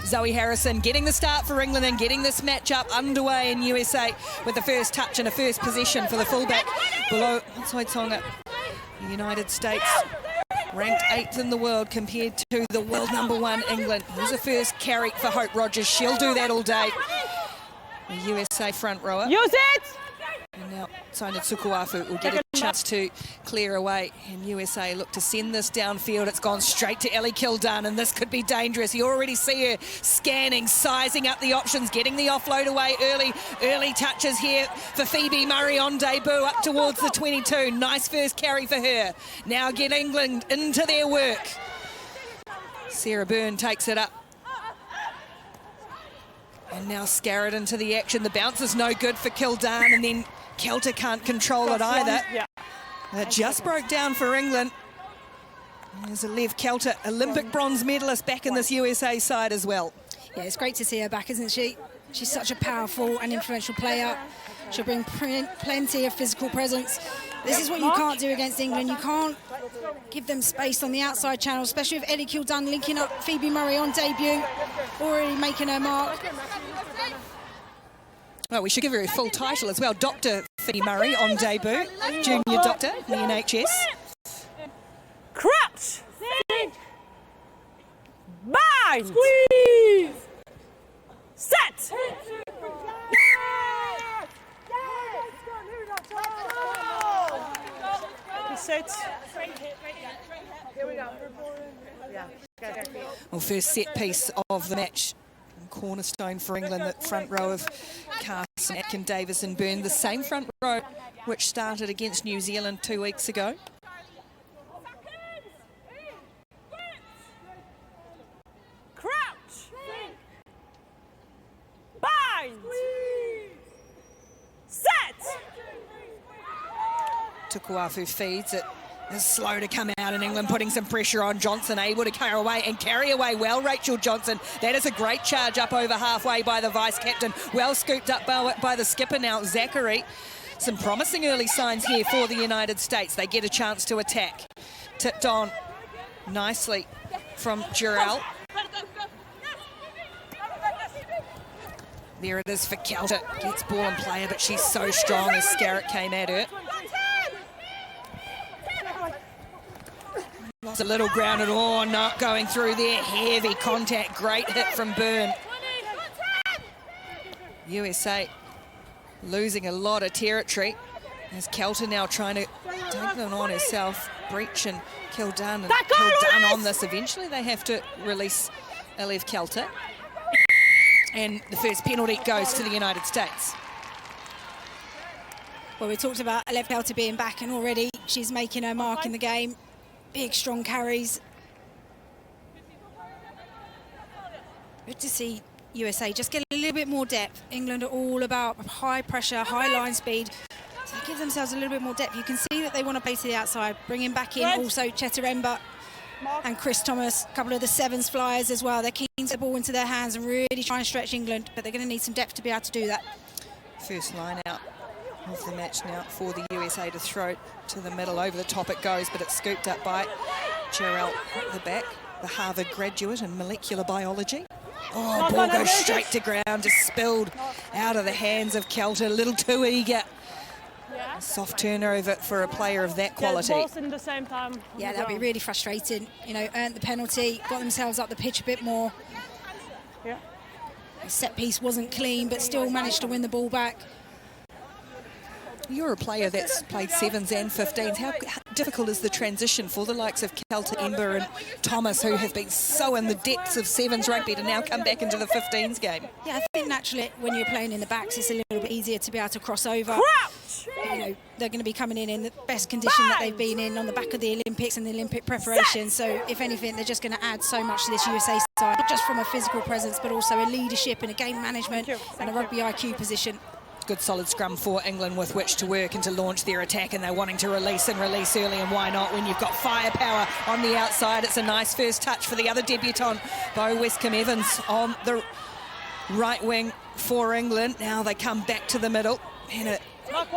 Zoe Harrison getting the start for England and getting this matchup underway in USA with the first touch and a first possession for the fullback below Tonga. The United States ranked 8th in the world compared to the world #1 England. Here's a first carry for Hope Rogers. She'll do that all day. The USA front rower. Use it! And now Taina Tukuafu will get a chance to clear away. And USA look to send this downfield. It's gone straight to Ellie Kiladone, and this could be dangerous. You already see her scanning, sizing up the options, getting the offload away early touches here for Phoebe Murray on debut up towards the 22. Nice first carry for her. Now get England into their work. Sarah Byrne takes it up. And now Scarrett into the action. The bounce is no good for Kiladone, and then Kelter can't control it either. It just broke down for England. There's a Liv Kelter, Olympic bronze medalist, back in this USA side as well. Yeah, it's great to see her back, isn't she? She's such a powerful and influential player. She'll bring plenty of physical presence. This is what you can't do against England. You can't give them space on the outside channel, especially with Ellie Kiladone linking up Phoebe Murray on debut, already making her mark. Well, we should give her a full title as well. Dr. Phoebe Murray on debut, junior doctor in the NHS. Crouch! Bind! Squeeze! Set! Set. Here we go. Well, first set piece of the match. Cornerstone for England, that front row of Carson, Atkin-Davies and Byrne, the same front row which started against New Zealand 2 weeks ago. Crouch! Bind! Set! Tukuafu feeds it. It's slow to come out in England, putting some pressure on Johnson, able to carry away well, Rachel Johnson. That is a great charge up over halfway by the vice-captain. Well scooped up by the skipper now, Zachary. Some promising early signs here for the United States. They get a chance to attack. Tipped on nicely from Jurel. There it is for Kelter. Gets ball and player, but she's so strong as Scarrett came at her. It's a little grounded, not going through there. Heavy contact, great hit from Byrne. USA losing a lot of territory. As Kelter now trying to take them on herself. Breach and Kiladone, and Kiladone on this. Eventually they have to release Liv Kelter. And the first penalty goes to the United States. Well, we talked about Liv Kelter being back, and already she's making her mark in the game. Big, strong carries. Good to see USA just get a little bit more depth. England are all about high pressure, high line speed. So they give themselves a little bit more depth. You can see that they want to play to the outside, bringing back in also Chetaremba and Chris Thomas, a couple of the sevens flyers as well. They're keen to get the ball into their hands and really try and stretch England, but they're going to need some depth to be able to do that. First line out of the match now for the USA to throw to the middle. Over the top it goes, but it's scooped up by Jurel at the back, the Harvard graduate in molecular biology. Oh, ball goes straight to ground, just spilled out of the hands of Kelter. A little too eager. A soft turnover for a player of that quality. Both in the same time. Yeah, that'd be really frustrating. You know, earned the penalty, got themselves up the pitch a bit more. Yeah. The set piece wasn't clean, but still managed to win the ball back. You're a player that's played sevens and 15s. How difficult is the transition for the likes of Kelter, Ember and Thomas, who have been so in the depths of sevens rugby, to now come back into the 15s game? Yeah, I think naturally when you're playing in the backs, it's a little bit easier to be able to cross over. You know, they're going to be coming in the best condition that they've been in on the back of the Olympics and the Olympic preparation. So if anything, they're just going to add so much to this USA side, not just from a physical presence, but also a leadership and a game management and a rugby IQ position. Good solid scrum for England with which to work and to launch their attack, and they're wanting to release early, and why not when you've got firepower on the outside. It's a nice first touch for the other debutant, Bo Westcombe-Evans, on the right wing for England. Now they come back to the middle, and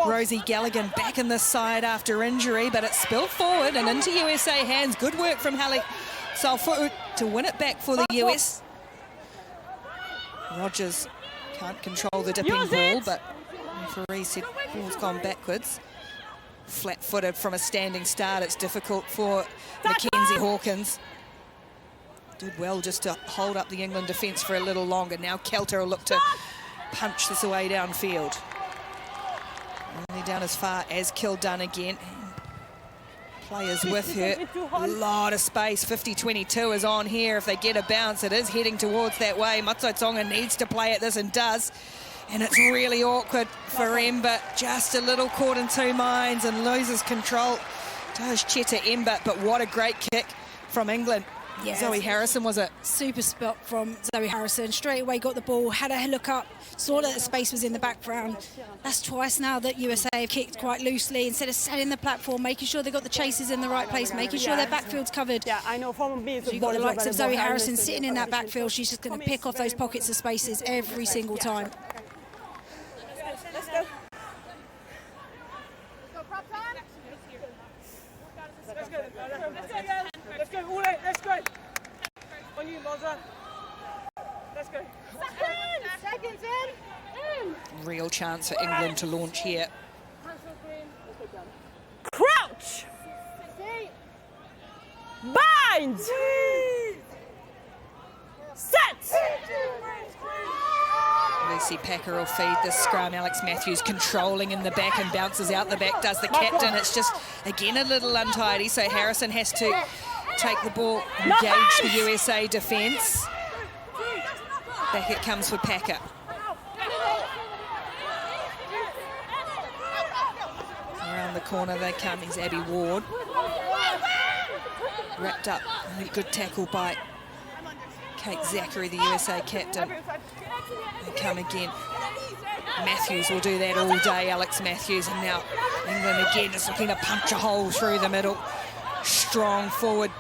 Rosie Galligan back in this side after injury, but it's spilled forward and into USA hands. Good work from Hallie Salfut to win it back for the US. Rogers can't control the dipping ball, but the referee said ball's gone backwards. Flat-footed from a standing start, it's difficult for Mackenzie Hawkins. Did well just to hold up the England defence for a little longer. Now Kelter will look to punch this away downfield. Only down as far as Kiladone again. Players with her. A lot of space. 50-22 is on here. If they get a bounce, it is heading towards that way. Matsotonga needs to play at this and does. And it's really awkward for Ember. Just a little caught in two minds and loses control. Does Cheta Ember, but what a great kick from England. Yes. Zoe Harrison, was it? Super spot from Zoe Harrison. Straight away got the ball, had a look up, saw that the space was in the background. That's twice now that USA have kicked quite loosely instead of setting the platform, making sure they got the chasers in the right place, making sure their backfield's covered. Yeah, I know from me. So you've got the likes of Zoe Harrison sitting in that backfield. She's just going to pick off those pockets of spaces every single time. Let's go. Let's go, Ule, let's go. On you, Moza. Let's go. Seconds in. Real chance for England to launch here. Crouch. Bind. Set. Lucy Packer will feed this scrum. Alex Matthews controlling in the back and bounces out the back, does the captain. It's just, again, a little untidy, so Harrison has to take the ball, engage the USA defence. Back it comes for Packer. Around the corner they come, is Abby Ward. Wrapped up, really good tackle by Kate Zachary, the USA captain. They come again. Matthews will do that all day, Alex Matthews, and now England again is looking to punch a hole through the middle. Strong forward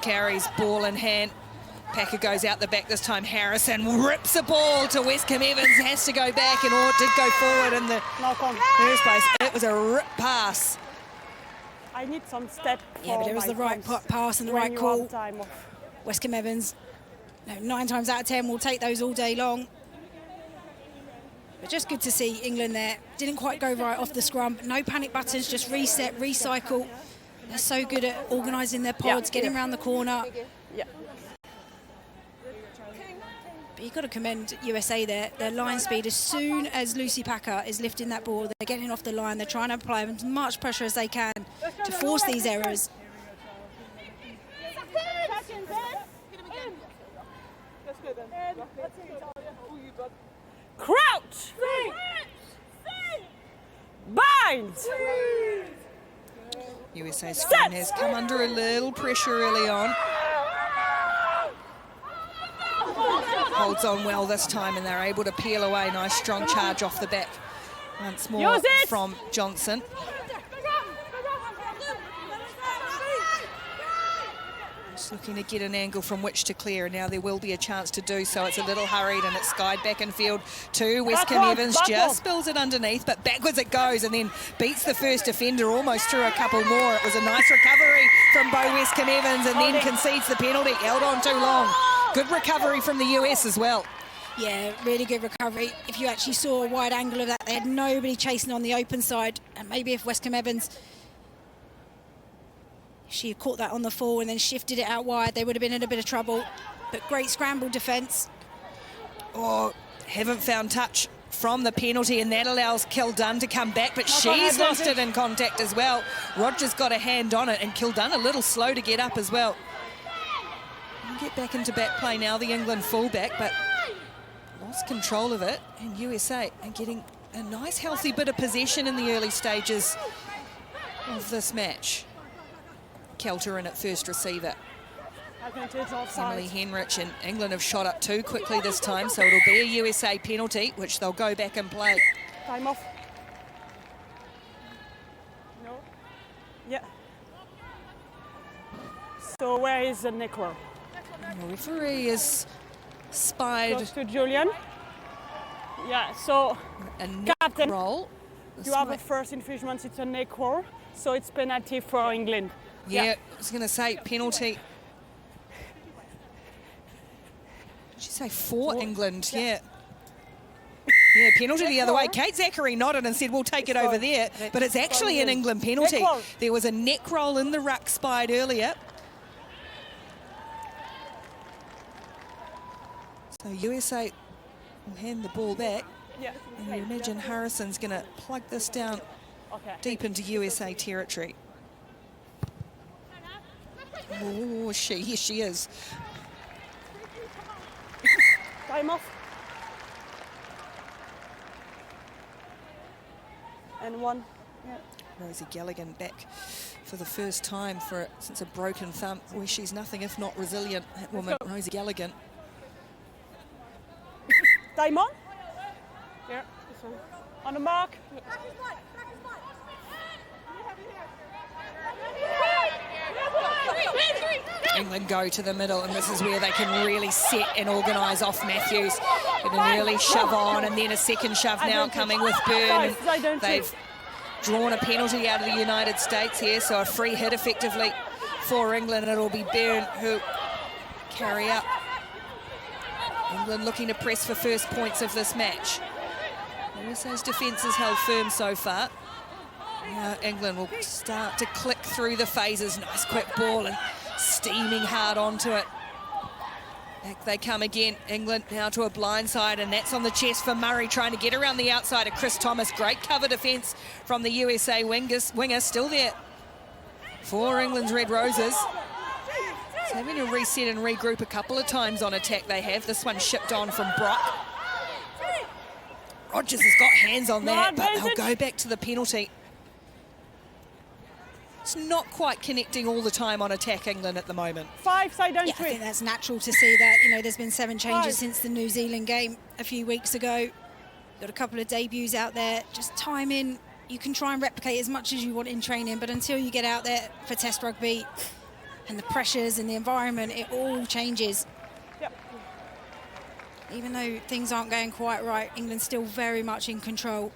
carries, ball in hand. Packer goes out the back this time. Harrison rips a ball to Westcombe Evans, has to go back, and it did go forward in the first place. It was a rip pass. I need some step. Yeah, but it was the right pass and the right call. Westcombe Evans, 9 times out of 10 will take those all day long. But just good to see England there. Didn't quite go right off the scrum. No panic buttons, just reset, recycle. They're so good at organising their pods, getting around the corner. Yeah. But you've got to commend USA there. Their line speed, as soon as Lucy Packer is lifting that ball, they're getting off the line. They're trying to apply as much pressure as they can to force these errors. Crouch. Bind. USA's front has come under a little pressure early on. Holds on well this time and they're able to peel away. Nice strong charge off the back. Once more from Johnson. Just looking to get an angle from which to clear. Now there will be a chance to do so. It's a little hurried and it's skied back in field to Westcombe Evans. Just spills it underneath, but backwards it goes and then beats the first defender almost through a couple more. It was a nice recovery from Bo Westcombe Evans and then concedes the penalty. Held on too long. Good recovery from the US as well. Yeah, really good recovery. If you actually saw a wide angle of that, they had nobody chasing on the open side. And maybe if Westcombe Evans, she had caught that on the fall and then shifted it out wide, they would have been in a bit of trouble. But great scramble defence. Oh, haven't found touch from the penalty, and that allows Kiladone to come back, but she's lost it in contact as well. Rogers got a hand on it, and Kiladone a little slow to get up as well. We'll get back into back play now, the England fullback, but lost control of it, and USA are getting a nice healthy bit of possession in the early stages of this match. Kelter in at first receiver. Emily Henrich, and England have shot up too quickly this time, so it'll be a USA penalty, which they'll go back and play. Time off. No. Yeah. So where is the Nicola? The referee is spied. Goes to Julian. Yeah, so a captain roll. You have a first infringement, it's a neck roll, so it's penalty for England. Yeah, I was going to say penalty. Did you say for England? Yeah. Yeah, penalty the other way. Kate Zachary nodded and said, we'll take it over there. But it's actually an England penalty. There was a neck roll in the ruck spied earlier. So USA will hand the ball back. And you imagine Harrison's going to plug this down deep into USA territory. Oh, yes, she is. Time off. And one. Yeah. Rosie Galligan back for the first time since a broken thumb, where she's nothing if not resilient. That woman, Rosie Galligan. Time on. Yeah, this one. On the mark. England go to the middle, and this is where they can really set and organise off Matthews. Get an early shove on, and then a second shove now coming with Byrne. And they've drawn a penalty out of the United States here, so a free hit effectively for England. It'll be Byrne who carry up. England looking to press for first points of this match. USA's defence has held firm so far. Now England will start to click through the phases. Nice quick ball and steaming hard onto it. Back they come again. England now to a blind side, and that's on the chest for Murray, trying to get around the outside of Chris Thomas. Great cover defence from the USA winger, still there for England's Red Roses. So having to reset and regroup a couple of times on attack they have. This one shipped on from Brock. Rogers has got hands on that, but they'll go back to the penalty. It's not quite connecting all the time on attack, England, at the moment. 5 side on 3. I think that's natural to see that. You know, there's been 7 changes since the New Zealand game a few weeks ago. Got a couple of debuts out there. Just timing, you can try and replicate as much as you want in training, but until you get out there for Test rugby and the pressures and the environment, it all changes. Yep. Even though things aren't going quite right, England's still very much in control.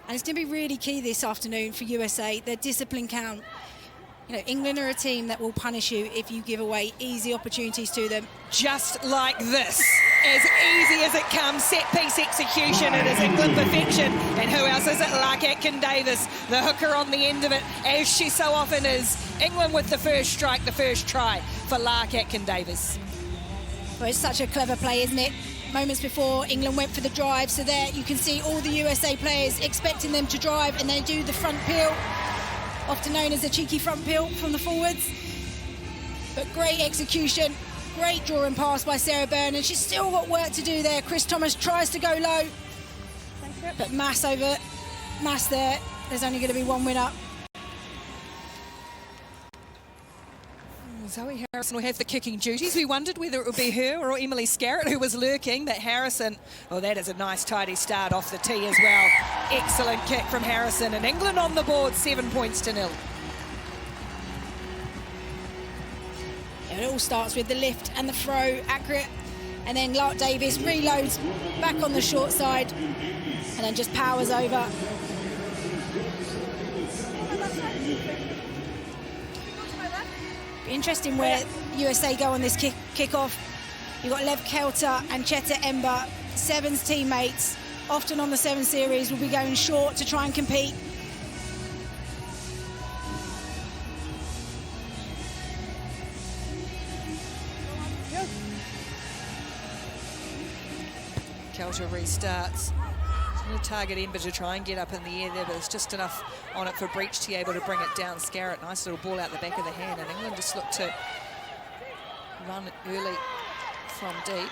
And it's going to be really key this afternoon for USA, their discipline count. You know, England are a team that will punish you if you give away easy opportunities to them. Just like this, as easy as it comes, set-piece execution, it is England perfection. And who else is it? Like Atkin-Davies, the hooker on the end of it, as she so often is. England with the first strike, the first try for Lark Atkin-Davies. Well, it's such a clever play, isn't it? Moments before, England went for the drive, so there you can see all the USA players expecting them to drive, and they do the front peel, often known as a cheeky front peel from the forwards. But great execution, great drawing pass by Sarah Byrne, and she's still got work to do there. Chris Thomas tries to go low, but mass there. There's only going to be one winner. Zoe Harrison will have the kicking duties. We wondered whether it would be her or Emily Scarrett who was lurking, but Harrison, oh, that is a nice tidy start off the tee as well. Excellent kick from Harrison, and England on the board, 7 points to 0. It all starts with the lift and the throw, accurate, and then Lark Davies reloads back on the short side and then just powers over. Interesting where USA go on this kick-off. You've got Lev Kelter and Cheta Ember, Sevens teammates, often on the 7 series, will be going short to try and compete. Kelter restarts. Going to target Ember to try and get up in the air there, but it's just enough on it for Breach to be able to bring it down. Scarrett, nice little ball out the back of the hand, and England just look to run early from deep.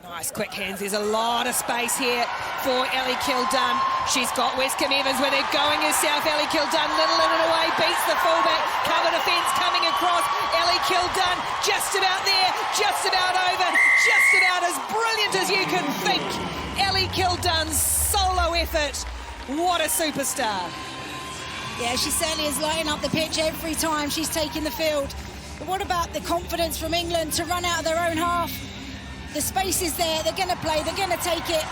Nice quick hands. There's a lot of space here for Ellie Kildunn. She's got Westcombe Evans with her going herself. Ellie Kildunn, little in and away, beats the fullback. Cover defence coming across. Ellie Kildunn just about there, just about over, just about as brilliant as you can think. Ellie Kildunn's solo effort. What a superstar. Yeah, she certainly is lighting up the pitch every time she's taking the field. But what about the confidence from England to run out of their own half? The space is there, they're going to play, they're going to take it.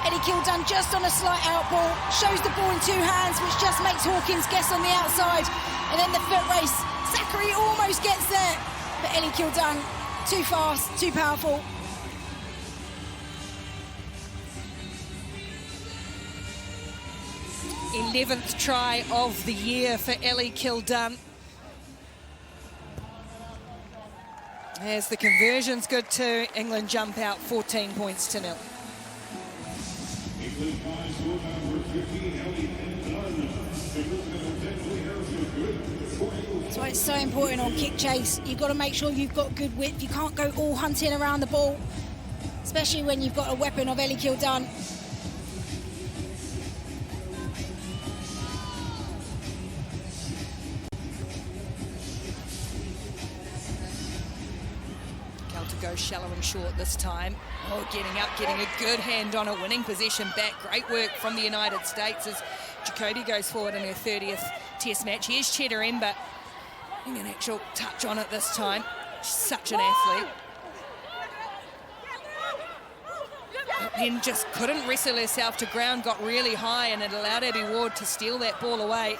Ellie Kildunn just on a slight out ball, shows the ball in 2 hands, which just makes Hawkins guess on the outside. And then the foot race, Zachary almost gets there. But Ellie Kildunn, too fast, too powerful. 11th try of the year for Ellie Kiladone. As the conversion's good too, England jump out 14 points to 0. That's why it's so important on kick chase. You've got to make sure you've got good width. You can't go all hunting around the ball, especially when you've got a weapon of Ellie Kiladone. Go shallow and short this time. Oh, getting up, getting a good hand on a winning possession back. Great work from the United States as Jacoby goes forward in her 30th Test match. Here's Cheddar Ember getting an actual touch on it this time. She's such an athlete. But then just couldn't wrestle herself to ground, got really high, and it allowed Abby Ward to steal that ball away.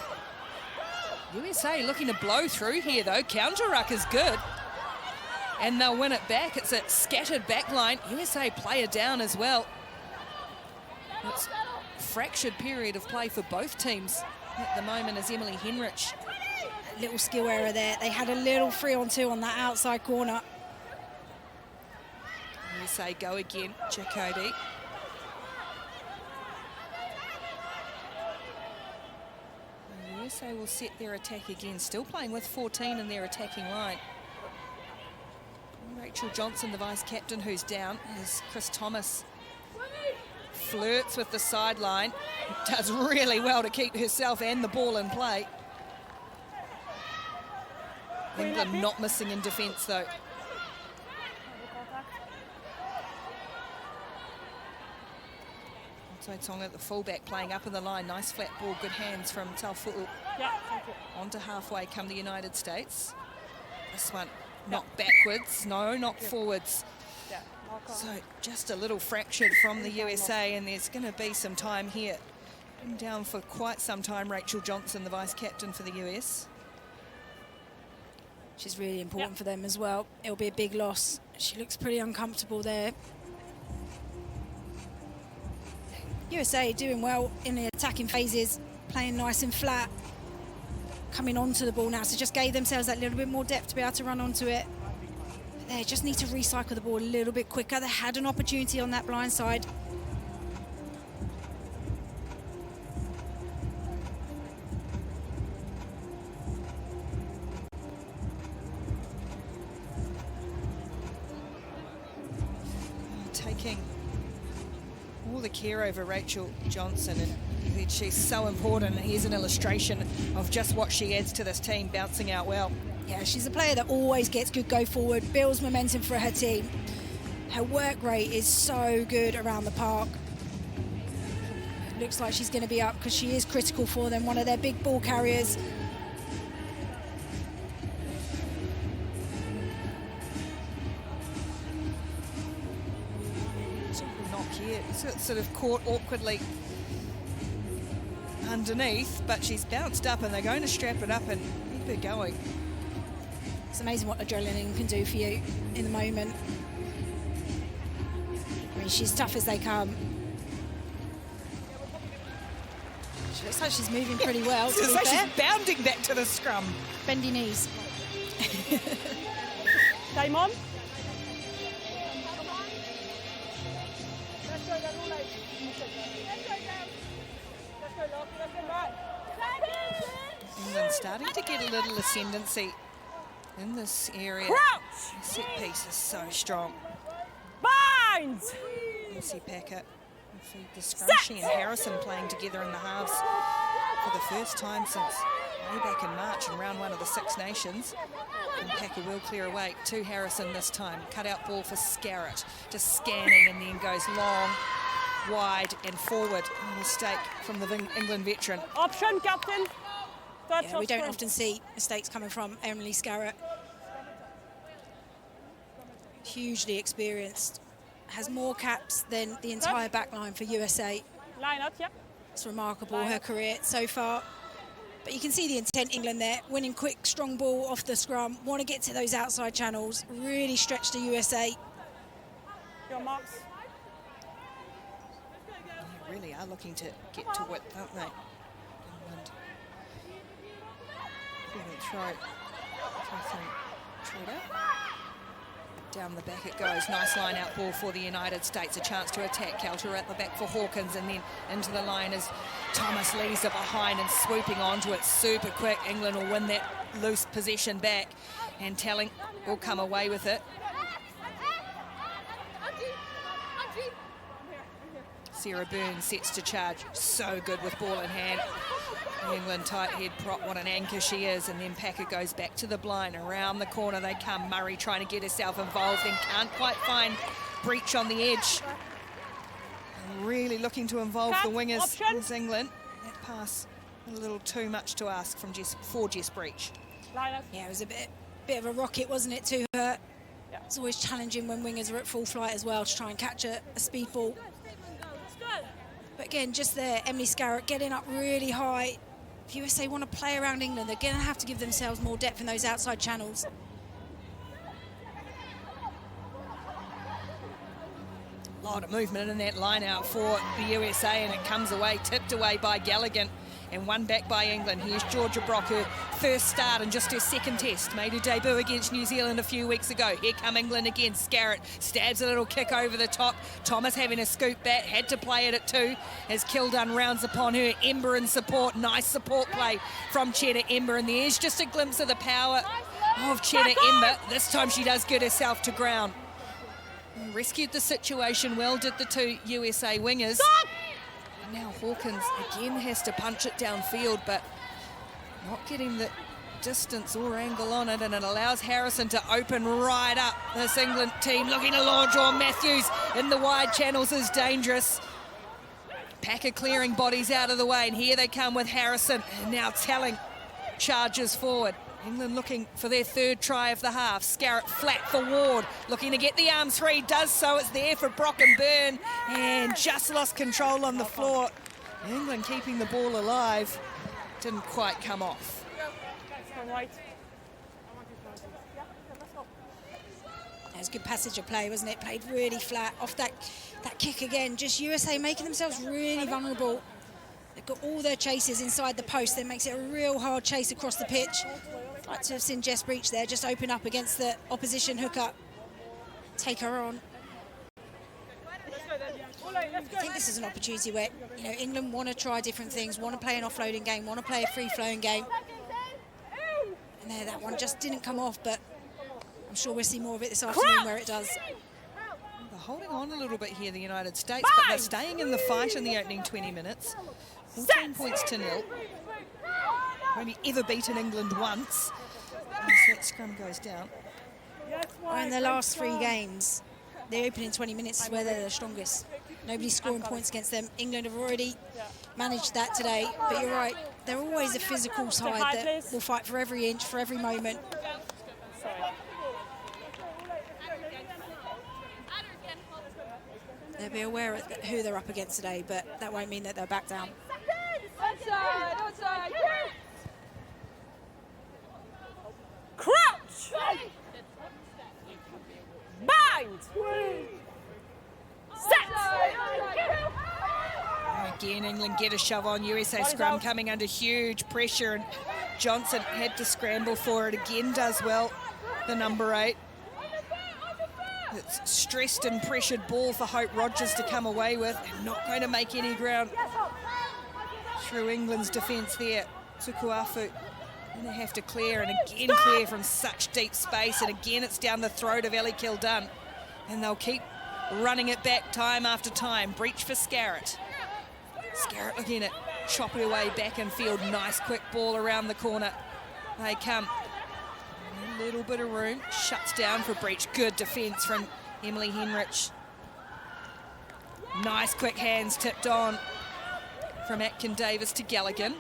USA looking to blow through here though. Counter ruck is good. And they'll win it back. It's a scattered back line. USA player down as well. It's a fractured period of play for both teams at the moment as Emily Henrich. A little skill error there. They had a little 3-on-2 on that outside corner. USA go again, Jacoby. And USA will set their attack again, still playing with 14 in their attacking line. Rachel Johnson, the vice-captain, who's down, as Chris Thomas flirts with the sideline. Does really well to keep herself and the ball in play. England not missing in defence, though. So Tonga, the fullback, playing up in the line. Nice flat ball, good hands from Taufu'u. Yeah, thank you. Onto halfway come the United States. This one not backwards, no, not forwards. So just a little fractured from the USA, and there's going to be some time here. Been down for quite some time, Rachel Johnson, the vice-captain for the US. She's really important for them as well. It'll be a big loss. She looks pretty uncomfortable there. USA doing well in the attacking phases, playing nice and flat. Coming onto the ball now, so just gave themselves that little bit more depth to be able to run onto it. They just need to recycle the ball a little bit quicker. They had an opportunity on that blind side. Taking all the care over Rachel Johnson, and she's so important. Here's an illustration of just what she adds to this team, bouncing out well. Yeah, she's a player that always gets good go forward, builds momentum for her team. Her work rate is so good around the park. Looks like she's going to be up because she is critical for them, one of their big ball carriers. Sort of caught awkwardly underneath, but she's bounced up and they're going to strap it up and keep her going. It's amazing what adrenaline can do for you in the moment. I mean, she's tough as they come. She looks like she's moving pretty well, to be fair. She's bounding back to the scrum. Bendy knees. Game on. England starting to get a little ascendancy in this area. Crouch! The set piece is so strong. Binds! Lucy Packer and feed the Scrunchy and Harrison playing together in the halves for the first time since way back in March in round 1 of the Six Nations. And Packer will clear away to Harrison this time. Cut out ball for Scarrett, just scanning, and then goes long, wide and forward. A mistake from the England veteran. Option, captain. Yeah, we don't often see mistakes coming from Emily Scarrett. Hugely experienced. Has more caps than the entire back line for USA. Line up, yeah. It's remarkable, her career so far. But you can see the intent England there, winning quick, strong ball off the scrum, want to get to those outside channels, really stretch the USA. Your marks. They really are looking to get to width, aren't they? Brilliant throw. Truda. Down the back it goes. Nice line out ball for the United States. A chance to attack. Kelter at the back for Hawkins, and then into the line as Thomas leaves it behind and swooping onto it super quick. England will win that loose possession back, and Telling will come away with it. Sarah Burns sets to charge. So good with ball in hand. England tight head prop, what an anchor she is. And then Packer goes back to the blind. Around the corner they come. Murray trying to get herself involved and can't quite find Breach on the edge. And really looking to involve the wingers is England. That pass a little too much to ask from Jess Breach. Yeah, it was a bit of a rocket, wasn't it, to her? Yeah. It's always challenging when wingers are at full flight as well to try and catch a speed ball. But again, just there, Emily Scarrett getting up really high. If USA want to play around England, they're going to have to give themselves more depth in those outside channels. A lot of movement in that line out for the USA, and it comes away, tipped away by Galligan, and won back by England. Here's Georgia Brock, her first start and just her second test. Made her debut against New Zealand a few weeks ago. Here come England again. Scarrett stabs a little kick over the top. Thomas having a scoop back, had to play it at 2 as Kildun rounds upon her. Ember in support. Nice support play from Cheddar Ember, and there's just a glimpse of the power of Cheddar Ember. This time she does get herself to ground. Rescued the situation well, did the 2 USA wingers. Now Hawkins again has to punch it downfield, but not getting the distance or angle on it, and it allows Harrison to open right up. This England team looking to launch on Matthews in the wide channels is dangerous. Packer clearing bodies out of the way, and here they come with Harrison, and now Telling charges forward. England looking for their 3rd try of the half. Scarrett flat for Ward, looking to get the arms free, does so. It's there for Brock and Byrne, and just lost control on the floor. England keeping the ball alive, didn't quite come off. That was good passage of play, wasn't it? Played really flat off that kick again. Just USA making themselves really vulnerable. They've got all their chases inside the post. That makes it a real hard chase across the pitch. I'd like to have seen Jess Breach there, just open up against the opposition hooker. Take her on. I think this is an opportunity where, you know, England want to try different things, want to play an offloading game, want to play a free-flowing game. And there, that one just didn't come off, but I'm sure we'll see more of it this afternoon where it does. They're holding on a little bit here, the United States, but they're staying in the fight in the opening 20 minutes. 14 points to 0. Only ever beaten England once. As that scrum goes down. In the last 3 games, the opening 20 minutes is where they're the strongest. Nobody's scoring points against them. England have already managed that today, but you're right, they're always a physical side that will fight for every inch, for every moment. They'll be aware of who they're up against today, but that won't mean that they'll back down. Outside. Crouch! Bind! Set! Again, England get a shove on. USA scrum coming under huge pressure, and Johnson had to scramble for it. Again, does well, the number 8. It's stressed and pressured ball for Hope Rogers to come away with, and not going to make any ground through England's defence there. Tukuafu going to have to clear, and again clear from such deep space, and again it's down the throat of Ellie Kildun, and they'll keep running it back time after time. Breach for Scarrett. Scarrett looking at chop her way back in field. Nice quick ball around the corner. They come. A little bit of room. Shuts down for Breach. Good defence from Emily Henrich. Nice quick hands tipped on from Atkin-Davies to Galligan.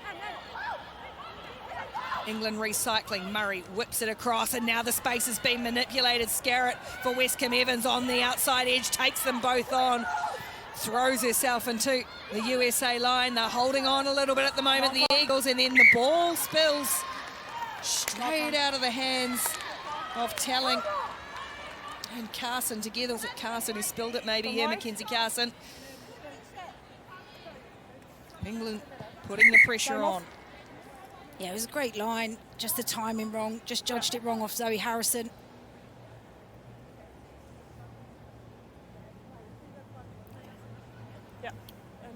England recycling. Murray whips it across, and now the space has been manipulated. Scarrett for Westcombe Evans on the outside edge, takes them both on, throws herself into the USA line. They're holding on a little bit at the moment, the Eagles, and then the ball spills straight out of the hands of Telling and Carson together. Was it Carson who spilled it? Maybe, yeah, Mackenzie Carson. England putting the pressure on. Yeah, it was a great line, just the timing wrong, just judged it wrong off Zoe Harrison. Yeah.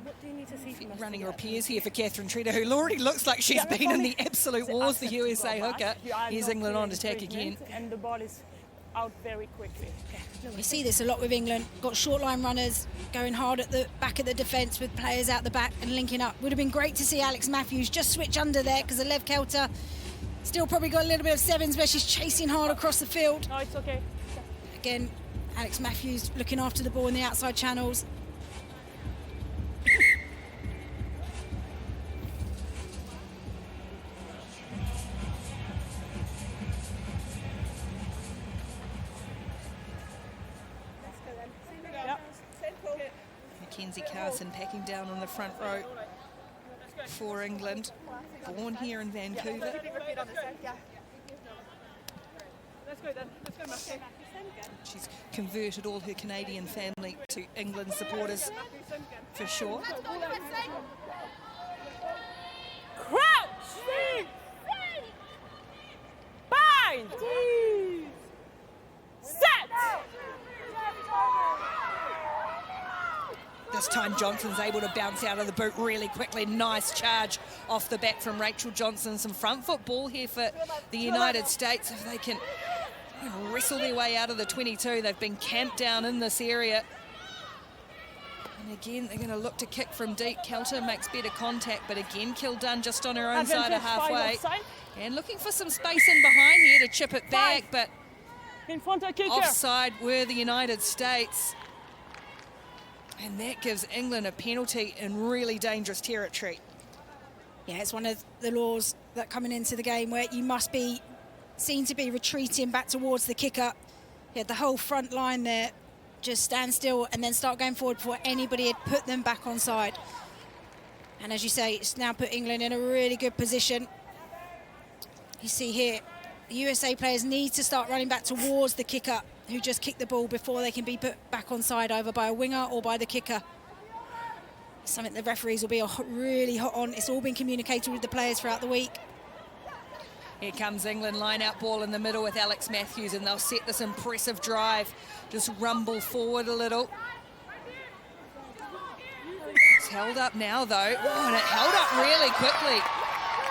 What do you need to see from us? Running repairs here for Catherine Treader, who already looks like she's been in the absolute wars, the USA hooker. Here's England on attack again. And the ball is out very quickly. We see this a lot with England. Got short line runners going hard at the back of the defence with players out the back and linking up. Would have been great to see Alex Matthews just switch under there because the Lev Kelter still probably got a little bit of sevens where she's chasing hard across the field. No, it's okay. Again, Alex Matthews looking after the ball in the outside channels. Mackenzie Carson packing down on the front row for England. Born here in Vancouver. She's converted all her Canadian family to England supporters for sure. Crouch! Bind! Set! This time Johnson's able to bounce out of the boot really quickly. Nice charge off the back from Rachel Johnson. Some front foot ball here for the United States. If they can wrestle their way out of the 22, they've been camped down in this area. And again, they're going to look to kick from deep. Kelter makes better contact, but again, Kiladone just on her own side of halfway. And looking for some space in behind here to chip it back, but in front of kicker. Offside were the United States. And that gives England a penalty in really dangerous territory. Yeah, it's one of the laws that coming into the game where you must be seen to be retreating back towards the kicker. Yeah, the whole front line there, just stand still and then start going forward before anybody had put them back onside. And as you say, it's now put England in a really good position. You see here, the USA players need to start running back towards the kicker who just kicked the ball before they can be put back onside either by a winger or by the kicker. Something the referees will be really hot on. It's all been communicated with the players throughout the week. Here comes England, line-out ball in the middle with Alex Matthews, and they'll set this impressive drive. Just rumble forward a little. It's held up now, though. Oh, and it held up really quickly.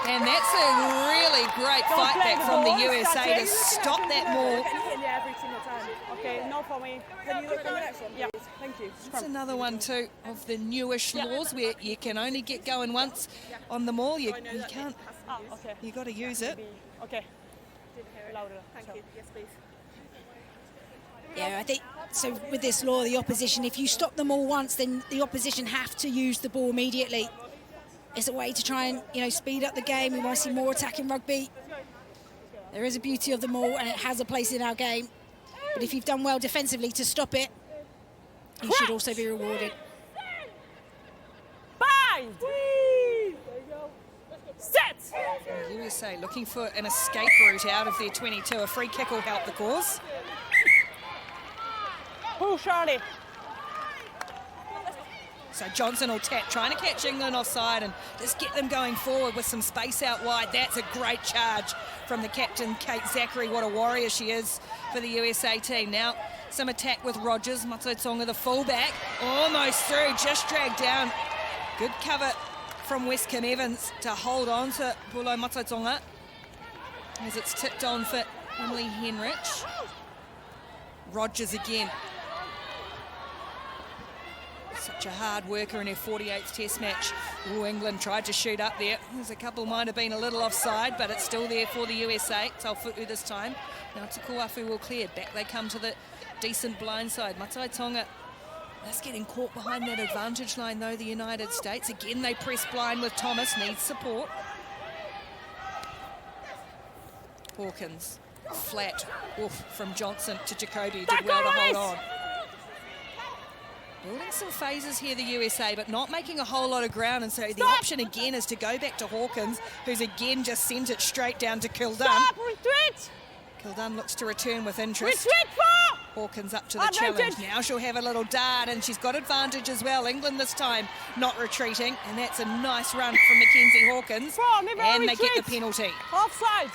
And that's a really great fight back from the USA to stop that maul. Every single time. Okay, no for me. Can you look at the next one? Yeah, thank you. It's another one too of the newish laws where you can only get going once on the maul. You can't. Okay. You got to use it. Okay. Louder. Thank you. Yes, please. Yeah, I think so. With this law, the opposition, if you stop them all once, then the opposition have to use the ball immediately. It's a way to try and speed up the game. We want to see more attacking rugby. There is a beauty of the maul, and it has a place in our game. But if you've done well defensively to stop it, you should also be rewarded. Bind! Set! The USA looking for an escape route out of their 22. A free kick will help the cause. Pull, Charlie. So Johnson will tap, trying to catch England offside and just get them going forward with some space out wide. That's a great charge from the captain, Kate Zachary. What a warrior she is for the USA team. Now, some attack with Rogers. Matsoitonga, the fullback, almost through, just dragged down. Good cover from West Kim Evans to hold on to Pulo Matsoitonga as it's tipped on for Emily Henrich. Rogers again. Such a hard worker in her 48th test match. Ooh, England tried to shoot up there. There's a couple might have been a little offside, but it's still there for the USA. It's Alfutu this time. Now Tukuafu will clear. Back they come to the decent blind side. Matsoitonga, that's getting caught behind that advantage line though, the United States. Again, they press blind with Thomas, needs support. Hawkins, flat, oof, from Johnson to Jacoby, did well to hold on. Building some phases here, the USA, but not making a whole lot of ground. And so the option again is to go back to Hawkins, who's again just sent it straight down to Kiladone. Stop, retreat! Kiladone looks to return with interest. Retreat, 4! Hawkins up to the challenge. Now she'll have a little dart, and she's got advantage as well. England this time not retreating, and that's a nice run from Mackenzie Hawkins. And they get the penalty. Offside.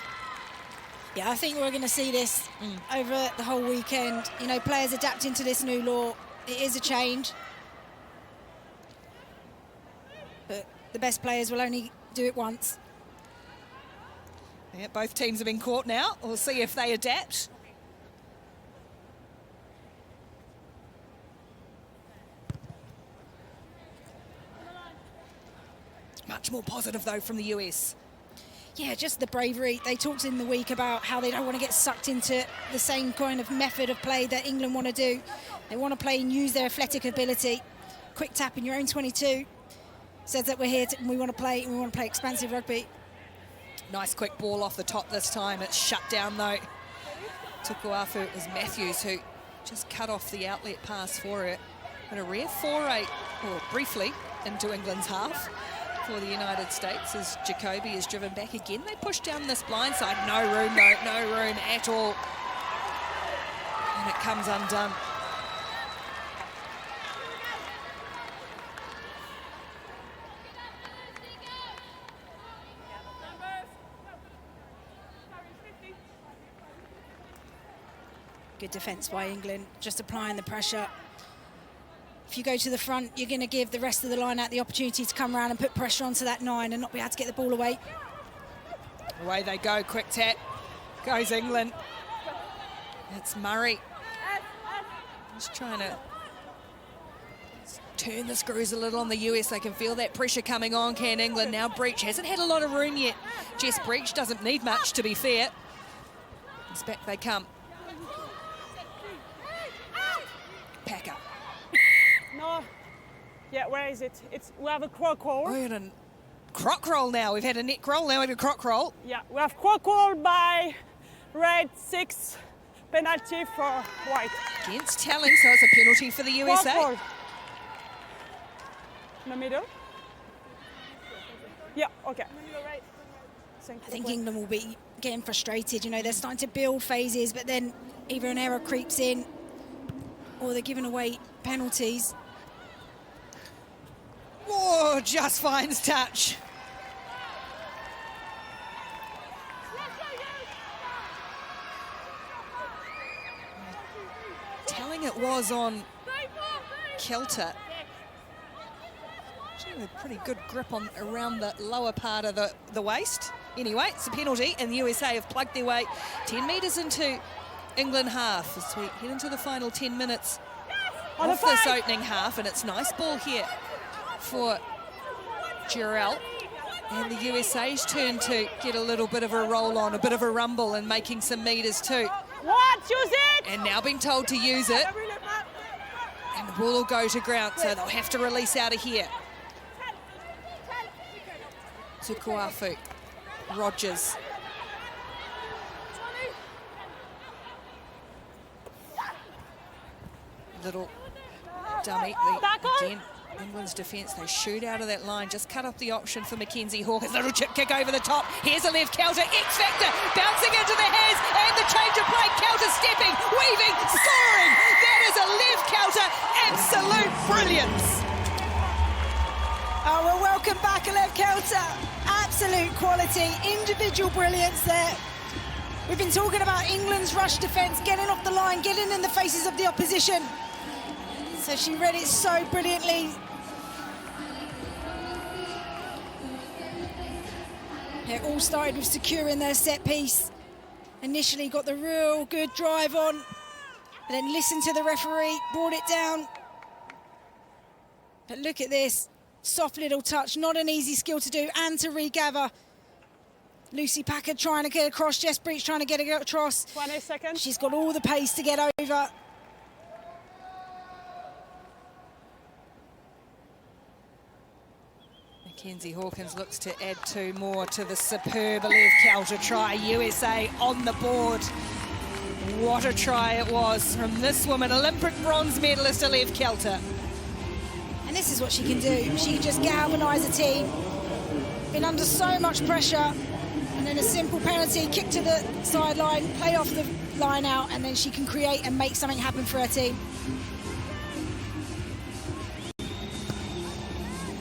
Yeah, I think we're going to see this over the whole weekend. You know, players adapting to this new law. It is a change. But the best players will only do it once. Yeah, both teams have been caught now. We'll see if they adapt. Much more positive, though, from the US. Yeah, just the bravery. They talked in the week about how they don't want to get sucked into the same kind of method of play that England want to do. They want to play and use their athletic ability. Quick tap in your own 22 says that we're here and we want to play, and we want to play expansive rugby. Nice quick ball off the top this time. It's shut down, though. Tukuafu, it was Matthews who just cut off the outlet pass for it. But a rare foray, or briefly, into England's half for the United States as Jacoby is driven back again. They push down this blind side. No room, no room at all. And it comes undone. Good defence by England, just applying the pressure. If you go to the front, you're going to give the rest of the line out the opportunity to come around and put pressure onto that 9 and not be able to get the ball away. Away they go, quick tap. Goes England. It's Murray. Just trying to turn the screws a little on the US. They can feel that pressure coming on, can England. Now Breach hasn't had a lot of room yet. Jess Breach doesn't need much, to be fair. It's back they come. Packer. No. Yeah, where is it? We have a croc roll. We had a croc roll now. We've had a neck roll, now we have a croc roll. Yeah, we have croc roll by red, 6, penalty for white. Against Telling, so it's a penalty for the USA. Croc roll. In the middle? Yeah, okay. I think England will be getting frustrated. You know, they're starting to build phases, but then either an error creeps in or they're giving away penalties. Oh, just finds touch. Telling it was on Kelter. She had a pretty good grip on around the lower part of the waist. Anyway, it's a penalty, and the USA have plugged their way 10 metres into England half as we head into the final 10 minutes of this opening half, and it's nice ball here for Jarrell. And the USA's turn to get a little bit of a roll on, a bit of a rumble, and making some metres too. What? Use it! And now being told to use it. And the ball will go to ground, so they'll have to release out of here. Tukuafu, Rogers. Little dummy. Again, England's defence, they shoot out of that line. Just cut up the option for Mackenzie Hawkins. Little chip kick over the top. Here's a left counter. X-Factor bouncing into the hands. And the change of play. Counter stepping, weaving, scoring. That is a left counter. Absolute brilliance. Oh, well, welcome back, Alev Kelter. Absolute quality, individual brilliance there. We've been talking about England's rush defence, getting off the line, getting in the faces of the opposition. So she read it so brilliantly. It all started with securing their set piece. Initially got the real good drive on, but then listened to the referee, brought it down. But look at this. Soft little touch, not an easy skill to do and to regather. Lucy Packard trying to get across, Jess Breach trying to get across. 20 seconds. She's got all the pace to get over. Mackenzie Hawkins looks to add 2 more to the superb left counter try. USA on the board. What a try it was from this woman, Olympic bronze medalist Alev Kelter. And this is what she can do. She can just galvanise a team. Been under so much pressure, and then a simple penalty, kick to the sideline, play off the line out, and then she can create and make something happen for her team.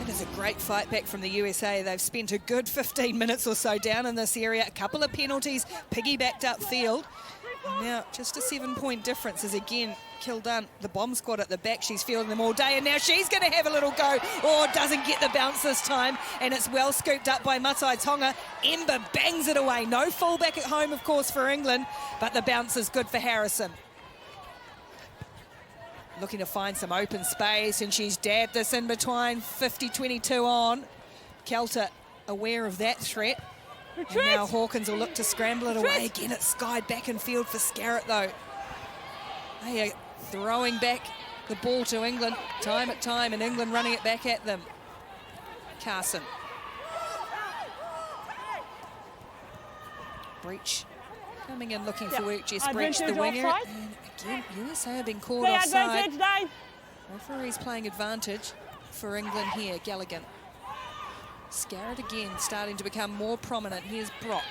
It is a great fight back from the USA. They've spent a good 15 minutes or so down in this area. A couple of penalties, piggybacked upfield. Now, just a 7-point difference is again Kiladone, the bomb squad at the back. She's fielding them all day, and now she's going to have a little go. Oh, doesn't get the bounce this time, and it's well scooped up by Matai Tonga. Ember bangs it away. No fullback at home, of course, for England, but the bounce is good for Harrison. Looking to find some open space, and she's dabbed this in between. 50-22 on. Kelter aware of that threat. And now Hawkins will look to scramble it away. Again, it's skied back in field for Scarrett, though. They are throwing back the ball to England time at time, and England running it back at them. Carson. Breach coming in looking for work. Jess Breach, the winger. And again, USA have been caught offside. Referee's playing advantage for England here. Galligan. Scarrett again starting to become more prominent. Here's Brock.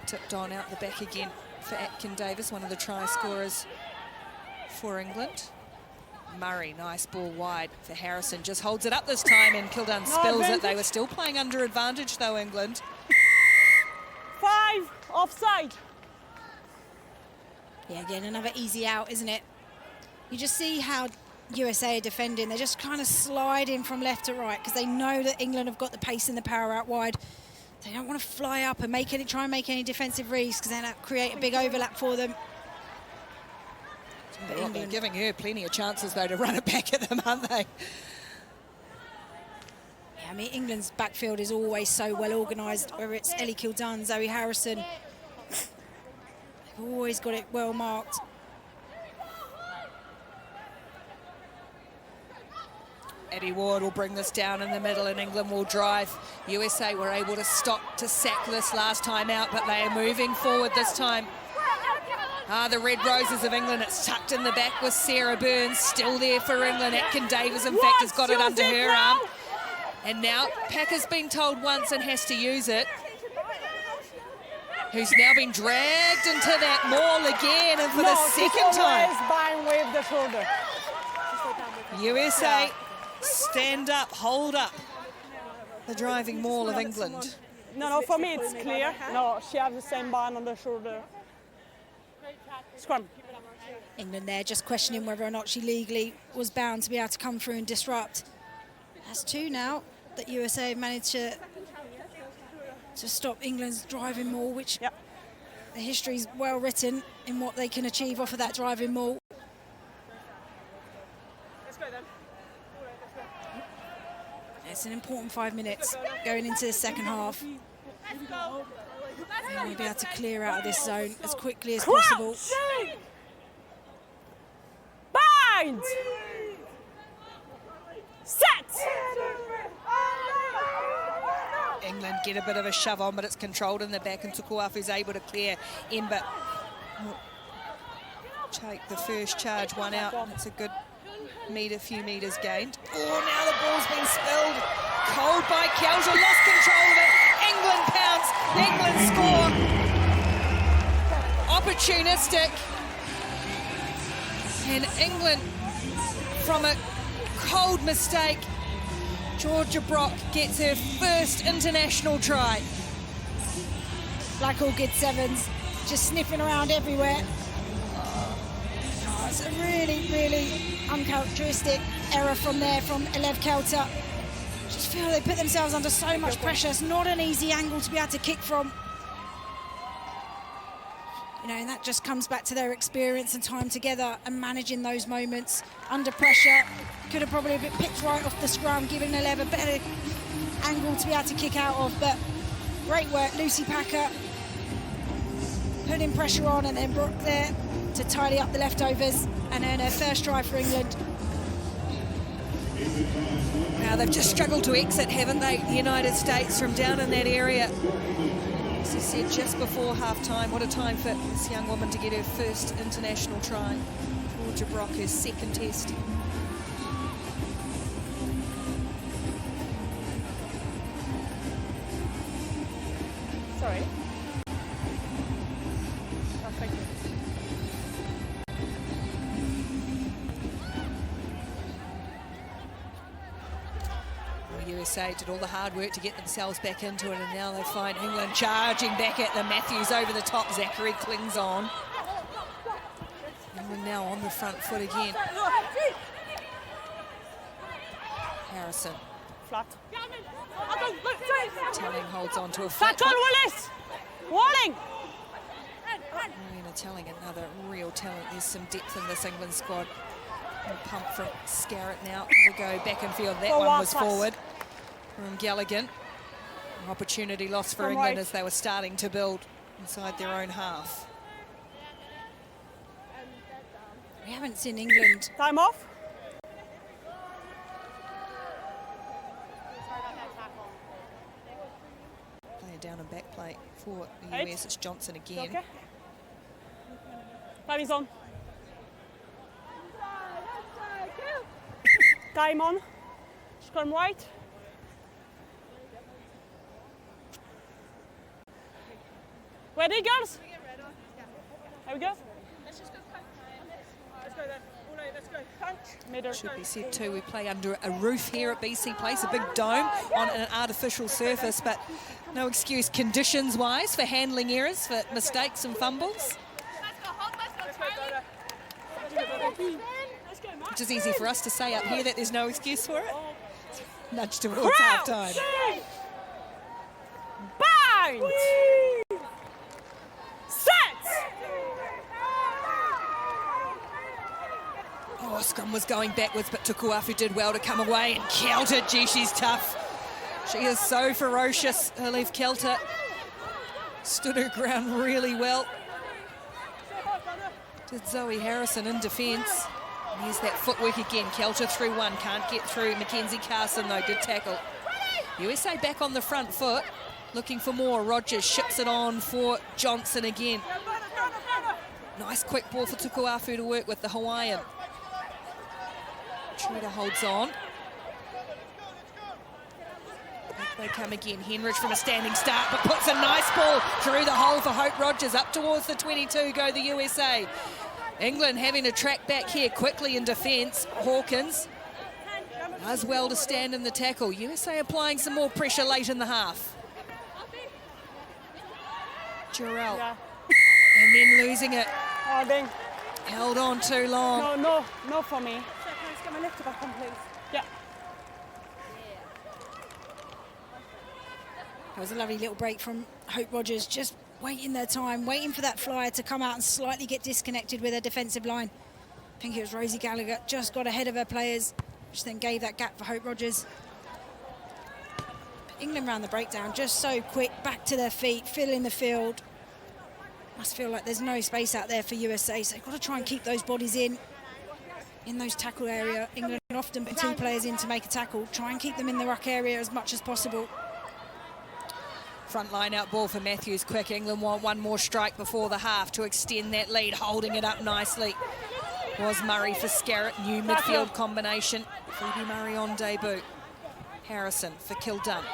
Tipped on out the back again for Atkin-Davies, one of the try scorers for England. Murray, nice ball wide for Harrison. Just holds it up this time, and Kiladone spills it. They were still playing under advantage though, England. 5, offside. Yeah, again, another easy out, isn't it? You just see how USA are defending. They're just kind of sliding from left to right because they know that England have got the pace and the power out wide. They don't want to fly up and try and make any defensive reads because then that create a big overlap for them. But they're giving her plenty of chances though to run it back at them, aren't they? Yeah, I mean, England's backfield is always so well organised, whether it's Ellie Kiladone, Zoe Harrison. They've always got it well marked. Abby Ward will bring this down in the middle, and England will drive. USA were able to stop to sack this last time out, but they are moving forward this time. The Red Roses of England, it's tucked in the back with Sarah Burns, still there for England. Atkin-Davies, in fact, has got it under her arm. And now Packer's been told once and has to use it. Who's now been dragged into that maul again, and for the second time. USA stand up, hold up the driving maul of England. No, for me it's clear. No, she has the same bind on the shoulder. Scrum. England there just questioning whether or not she legally was bound to be able to come through and disrupt. That's 2 now that USA have managed to stop England's driving maul, which the history's well written in what they can achieve off of that driving maul. Let's go then. It's an important 5 minutes going into the second half. They want to be able to clear out of this zone as quickly as possible. Bind! Set! England get a bit of a shove on, but it's controlled in the back, and Tukuafu's able to clear. Ember take the first charge, one out, and it's a good few metres gained. Oh, now the ball's been spilled. Cold by Kelter, lost control of it. England pounce, England score. Opportunistic. And England, from a cold mistake, Georgia Brock gets her first international try. Like all good sevens, just sniffing around everywhere. Oh, it's a really, really uncharacteristic error from there from Elev Kelter. Just feel they put themselves under so much pressure. It's not an easy angle to be able to kick from. You know, and that just comes back to their experience and time together and managing those moments under pressure. Could have probably been picked right off the scrum, giving Elev a better angle to be able to kick out of, but great work, Lucy Packer. Putting pressure on, and then Brooke there to tidy up the leftovers and earn her first try for England. Now they've just struggled to exit, haven't they, the United States, from down in that area. As I said, just before half-time, what a time for this young woman to get her first international try. Georgia Brock, her second test. Sorry. Oh, thank you. USA did all the hard work to get themselves back into it, and now they find England charging back at them. Matthews over the top. Zachary clings on. England now on the front foot again. Harrison. Flat. Telling holds on to a flat Flat on foot. Willis! Warning! Marina Telling, another real talent. There's some depth in this England squad. And a pump from Scarrett now. We go back and field. That Forward one was pass. forward from Gallagher. An opportunity lost for From England right. as they were starting to build inside their own half. We haven't seen England Time off. Playing down and back play for the 8. US. It's Johnson again. Okay. Time is on. Time on. Scrum right. Ready, girls? There we go. Let's just go. Let's go then. Let's go. Punch. Middle. Should be said too, we play under a roof here at BC Place, a big dome on an artificial surface, but no excuse conditions-wise for handling errors, for mistakes and fumbles. Which is easy for us to say up here that there's no excuse for it. Nudge towards half-time. Bind! Set! Oh, scrum was going backwards, but Tukuafu did well to come away, and Kelter, gee, she's tough. She is so ferocious, Elif Kelter. Stood her ground really well. Did Zoe Harrison in defence. Here's that footwork again. Kelter through one, can't get through. Mackenzie Carson, though, good tackle. USA back on the front foot, looking for more. Rogers ships it on for Johnson again. Nice quick ball for Tukuafu to work with the Hawaiian. Truda holds on. Back they come again. Henrich from a standing start, but puts a nice ball through the hole for Hope Rogers. Up towards the 22 go the USA. England having to track back here quickly in defence. Hawkins does well to stand in the tackle. USA applying some more pressure late in the half. Jarrell. Yeah. And then losing it. Oh, dang. Held on too long. No for me. Can I lift it back on, please? Yeah. That was a lovely little break from Hope Rogers, just waiting their time, waiting for that flyer to come out and slightly get disconnected with her defensive line. I think it was Rosie Gallagher, just got ahead of her players, which then gave that gap for Hope Rogers. England round the breakdown, just so quick, back to their feet, filling the field. Must feel like there's no space out there for USA, so they've got to try and keep those bodies in those tackle area. England often put 2 players in to make a tackle, try and keep them in the ruck area as much as possible. Front line out ball for Matthews, quick. England want one more strike before the half to extend that lead, holding it up nicely. Was Murray for Scarrett, new midfield combination. Phoebe Murray on debut. Harrison for Kiladone.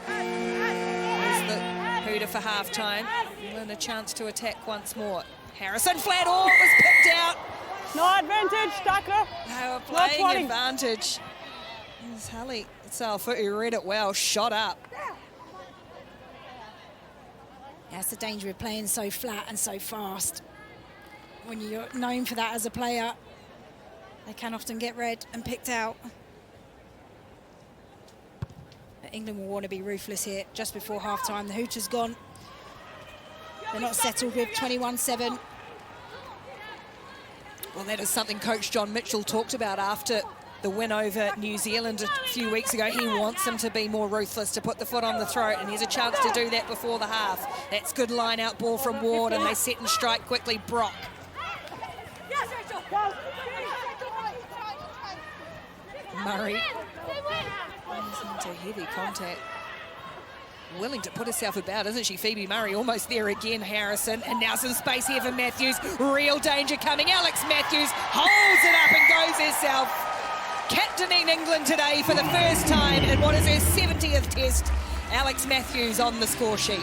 There's the hooter for half-time. England a chance to attack once more. Harrison flat, oh, it was picked out. No advantage, tackler. They were Not playing wanting. advantage. There's Hallie Salfutu, read it well, shot up. That's the danger of playing so flat and so fast. When you're known for that as a player, they can often get read and picked out. But England will want to be ruthless here just before half-time. The hooter's gone. They're not settled with 21-7. Well, that is something Coach John Mitchell talked about after the win over New Zealand a few weeks ago. He wants them to be more ruthless, to put the foot on the throat, and here's a chance to do that before the half. That's good line-out ball from Ward, and they set and strike quickly. Brock. Murray. He's into heavy contact. Willing to put herself about, isn't she, Phoebe Murray? Almost there again, Harrison. And now some space here for Matthews. Real danger coming. Alex Matthews holds it up and goes herself. Captaining England today for the first time in what is her 70th test. Alex Matthews on the score sheet.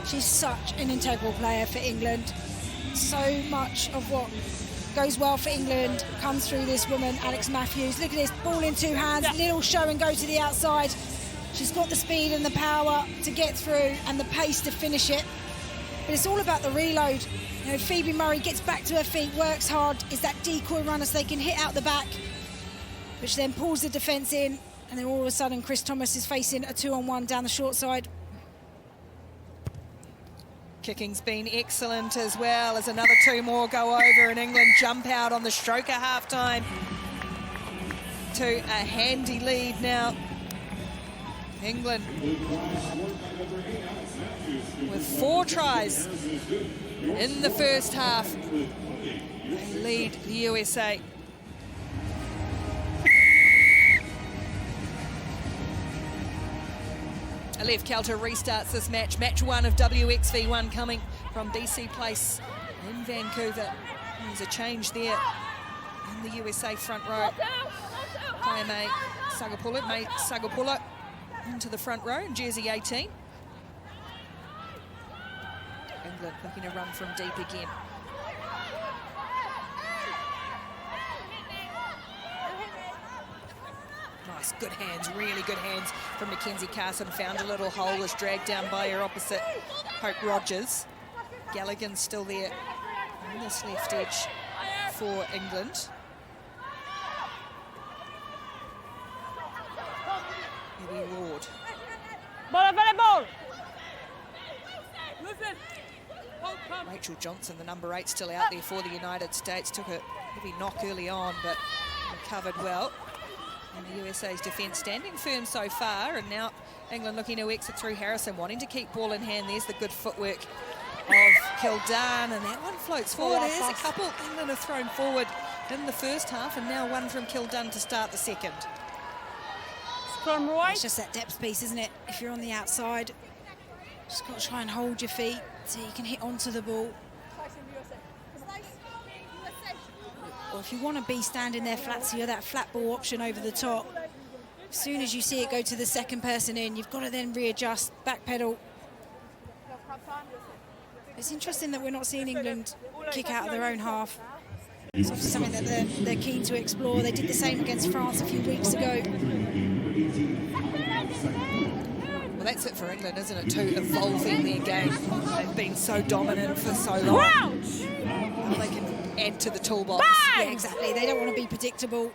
She's such an integral player for England. So much of what goes well for England comes through this woman, Alex Matthews. Look at this, ball in two hands, little show and go to the outside. She's got the speed and the power to get through and the pace to finish it. But it's all about the reload. You know, Phoebe Murray gets back to her feet, works hard, is that decoy runner so they can hit out the back, which then pulls the defence in, and then all of a sudden Chris Thomas is facing a 2-on-1 down the short side. Kicking's been excellent as well as another 2 more go over, and England jump out on the stroke at half-time to a handy lead now. England with 4 tries in the first half. They lead the USA. Alev Kelter restarts this match. Match 1 of WXV1 coming from BC Place in Vancouver. There's a change there in the USA front row. Player May Sagapula into the front row in jersey 18. England looking to run from deep again. Nice, good hands, really good hands from Mackenzie Carson. Found a little hole, was dragged down by her opposite, Hope Rogers. Gallagher's still there on this left edge for England. Maybe Ward. Ball. Rachel Johnson, the number 8, still out there for the United States. Took a heavy knock early on, but recovered well. And the USA's defence standing firm so far, and now England looking to exit through Harrison, wanting to keep ball in hand. There's the good footwork of Kiladone, and that one floats forward. There's a couple England have thrown forward in the first half, and now one from Kiladone to start the second. It's just that depth piece, isn't it? If you're on the outside, just got to try and hold your feet so you can hit onto the ball. Or if you want to be standing there flat, so you're that flat ball option over the top, as soon as you see it go to the second person in, you've got to then readjust, backpedal. It's interesting that we're not seeing England kick out of their own half. It's obviously something that they're keen to explore. They did the same against France a few weeks ago. Well, that's it for England, isn't it, too, evolving their game. They've been so dominant for so long. They can add to the toolbox. Yeah, exactly. They don't want to be predictable.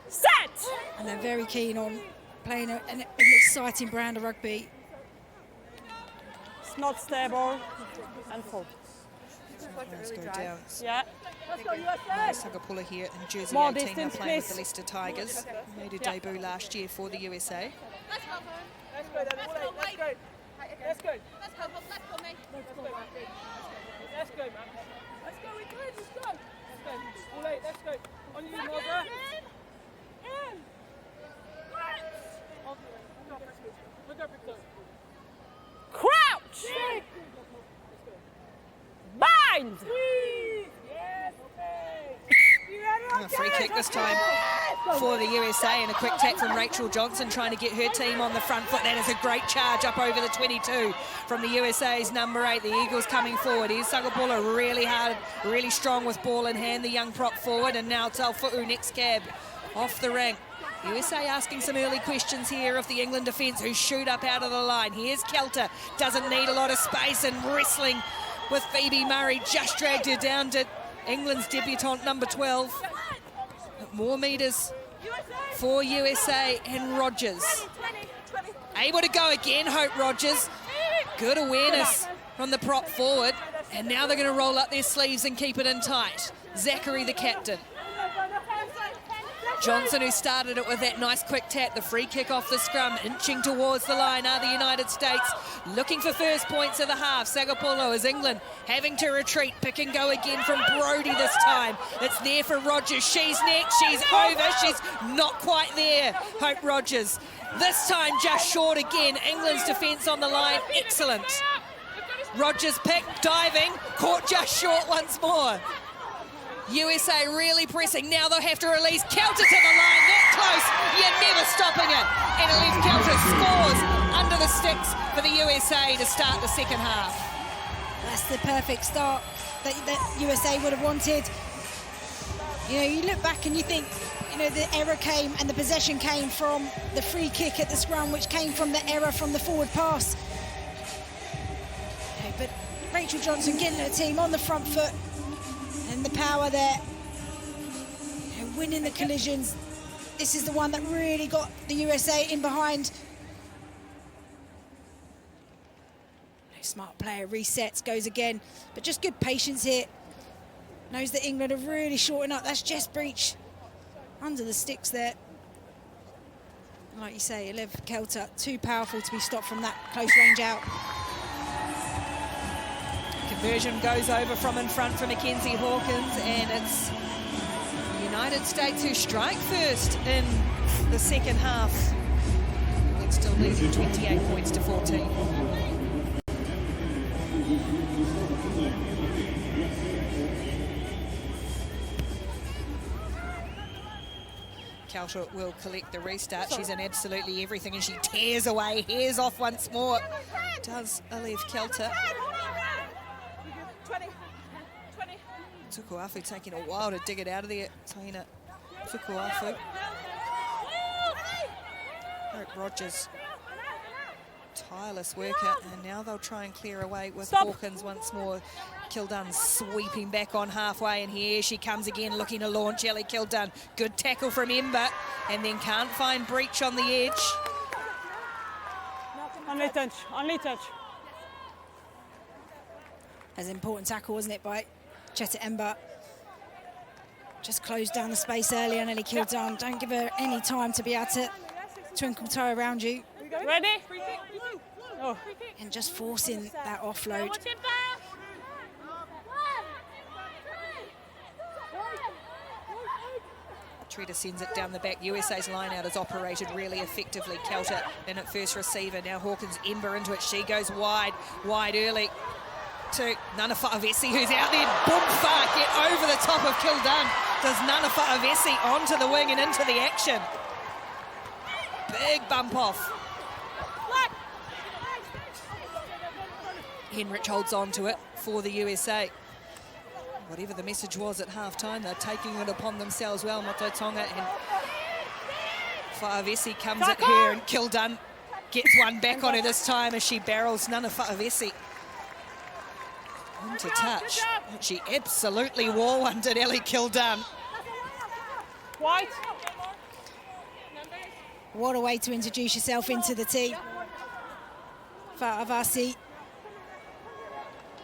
Set! And they're very keen on playing an exciting brand of rugby. It's not stable and full. Let's go down. Yeah. Let's go, USA! Sagapula here in jersey More 18, distance, now playing with please. the Leicester Tigers. Made a debut last year for the USA. Let's go, let's go. Let's go, mate. Let's go, man. Let's go, we're good, let's go. Let's go. On you, Moza. Crouch! Bind! Yes, A free kick this time for the USA, and a quick tack from Rachel Johnson trying to get her team on the front foot. That is a great charge up over the 22 from the USA's number 8. The Eagles coming forward. Here's Sagapula really hard, really strong with ball in hand, the young prop forward, and now Talfu'u next cab off the rank. USA asking some early questions here of the England defence, who shoot up out of the line. Here's Kelter, doesn't need a lot of space, and wrestling with Phoebe Murray, just dragged her down to England's debutante number 12. More metres for USA, and Rogers able to go again. Hope Rogers, good awareness from the prop forward, and now they're going to roll up their sleeves and keep it in tight. Zachary, the captain. Johnson, who started it with that nice quick tap, the free kick off the scrum, inching towards the line are the United States, looking for first points of the half. Sagapula as England having to retreat, pick and go again from Brody this time. It's there for Rogers, she's next, she's over, she's not quite there, Hope Rogers. This time just short again, England's defence on the line, excellent. Rogers pick, diving, caught just short once more. USA really pressing. Now they'll have to release Kelter to the line. That close. You're never stopping it. And Elif Kelter scores under the sticks for the USA to start the second half. That's the perfect start that USA would have wanted. You know, you look back and you think, you know, the error came and the possession came from the free kick at the scrum, which came from the error from the forward pass. Okay, but Rachel Johnson getting her team on the front foot and the power there. You know, winning the collisions. This is the one that really got the USA in behind. Smart player, resets, goes again, but just good patience here. Knows that England are really shorting up. That's Jess Breach under the sticks there. Like you say, Elif Kelter, too powerful to be stopped from that close range out. Conversion goes over from in front for Mackenzie Hawkins, and it's the United States who strike first in the second half. England still leading 28 points to 14. Kelter will collect the restart. She's in absolutely everything, and she tears away, hairs off once more. Does Elif Kelter. 20. Tukuafu taking a while to dig it out of there. Taina Tukuafu. Hope Rogers, tireless worker, and now they'll try and clear away with Hawkins once more. Kiladone sweeping back on halfway, and here she comes again looking to launch Ellie Kiladone. Good tackle from Ember, and then can't find Breach on the edge. Only touch, only touch. That's an important tackle, wasn't it, by Cheta Ember. Just closed down the space early on Ellie Kiladone. Don't give her any time to be able to twinkle toe around you. Ready? Oh. And just forcing that offload. Trita sends it down the back. USA's line-out is operated really effectively. Kelter in at first receiver. Now Hawkins, Ember into it. She goes wide early to Nanafa Avesi, who's out there. Boom, far, get over the top of Kiladone. Does Nanafa Avesi onto the wing and into the action. Big bump off. Henrich holds on to it for the USA. Whatever the message was at half-time, they're taking it upon themselves well. Moto Tonga and Fa'avesi comes at her, and Kiladone gets one back on her this time as she barrels Nana Fa'avesi into touch. She absolutely wall-wondered Ellie Kiladone. White. What a way to introduce yourself into the team. Fa'avesi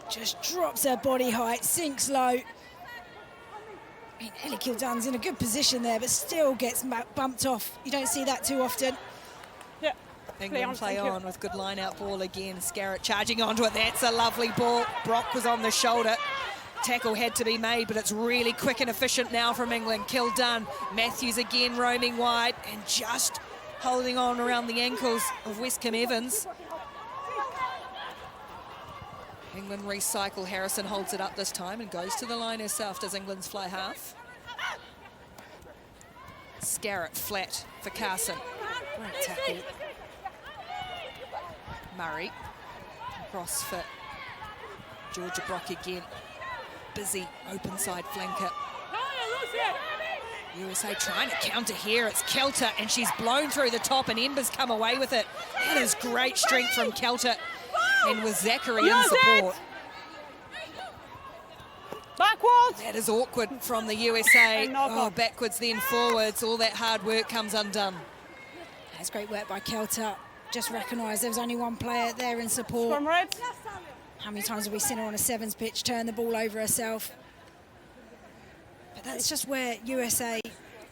just drops her body height, sinks low. I mean, Ellie Kiladone's in a good position there, but still gets bumped off. You don't see that too often. Yeah. England play on with good line-out ball again. Scarrett charging onto it. That's a lovely ball. Brock was on the shoulder. Tackle had to be made, but it's really quick and efficient now from England. Kiladone. Matthews again roaming wide and just holding on around the ankles of Westcombe Evans. England recycle. Harrison holds it up this time and goes to the line herself. Does England's fly half? Scarrett flat for Carson. Great tackle. Murray. Cross for Georgia Brock again. Busy open side flanker. USA trying to counter here. It's Kelter, and she's blown through the top, and Ember's come away with it. That is great strength from Kelter. And with Zachary in support. Backwards. That is awkward from the USA. Oh, backwards then forwards. All that hard work comes undone. That's great work by Kelter. Just recognised there was only one player there in support. From red. How many times have we seen her on a sevens pitch turn the ball over herself? But that's just where USA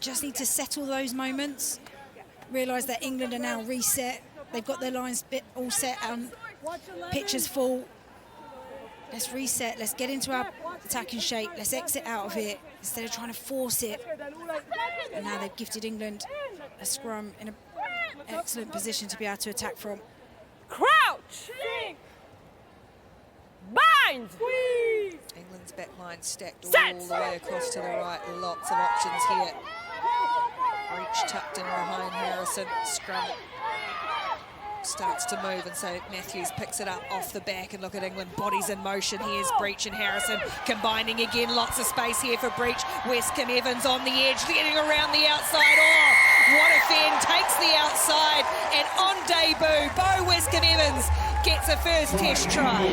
just need to settle those moments. Realise that England are now reset. They've got their lines all set and pitches full. Let's reset. Let's get into our attacking shape. Let's exit out of here instead of trying to force it. And now they've gifted England a scrum in an excellent position to be able to attack from. Crouch. Bind. England's back line stacked all the way across to the right. Lots of options here. Breach tucked in behind Harrison. Scrum starts to move, and so Matthews picks it up off the back, and look at England, bodies in motion. Here's Breach and Harrison combining again. Lots of space here for Breach. Westcombe Evans on the edge, getting around the outside. Oh, what a fend, takes the outside, and on debut, Bo Westcombe Evans gets a first test try.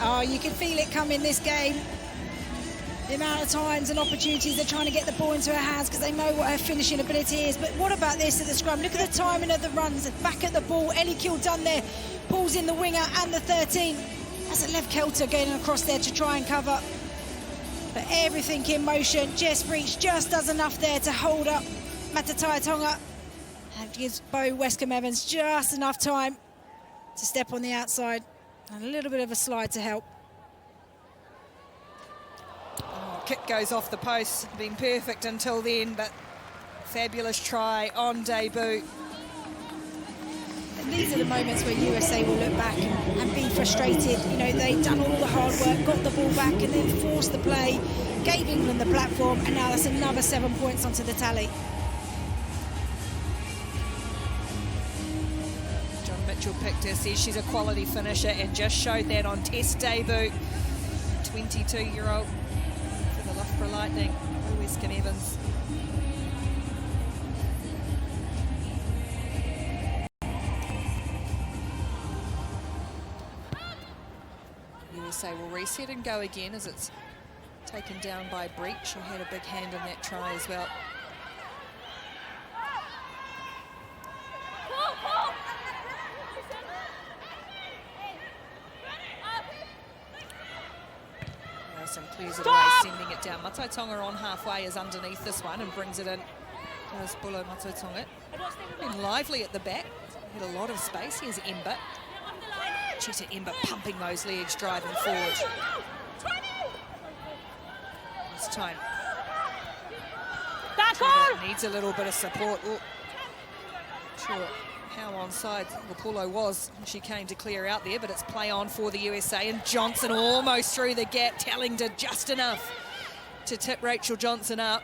Oh, you can feel it coming this game. The amount of times and opportunities they're trying to get the ball into her hands because they know what her finishing ability is. But what about this at the scrum? Look at the timing of the runs. Back at the ball, Ellie Kiladone there pulls in the winger and the 13. That's a left kilter going across there to try and cover. But everything in motion. Jess Breach just does enough there to hold up Matatai Tonga. And gives Bo Westcombe Evans just enough time to step on the outside. And a little bit of a slide to help. Kick goes off the post, been perfect until then, but fabulous try on debut. And these are the moments where USA will look back and be frustrated. You know, they've done all the hard work, got the ball back, and then forced the play, gave England the platform, and now that's another 7 points onto the tally. John Mitchell picked her, says she's a quality finisher, and just showed that on test debut. 22-year-old. For Lightning, Westcombe Evans. USA will reset and go again as it's taken down by Breach, who had a big hand in that try as well. Harrison clears it away, sending it down. Matai Tonga on halfway is underneath this one and brings it in. There's Bulo Matai Tonga. Been lively at the back. Had a lot of space. Here's Ember. Cheta Ember pumping those legs, driving forward. This time. Cheta needs a little bit of support. Oh. Sure how onside Lapulo was. She came to clear out there, but it's play on for the USA, and Johnson almost through the gap. Telling did just enough to tip Rachel Johnson up.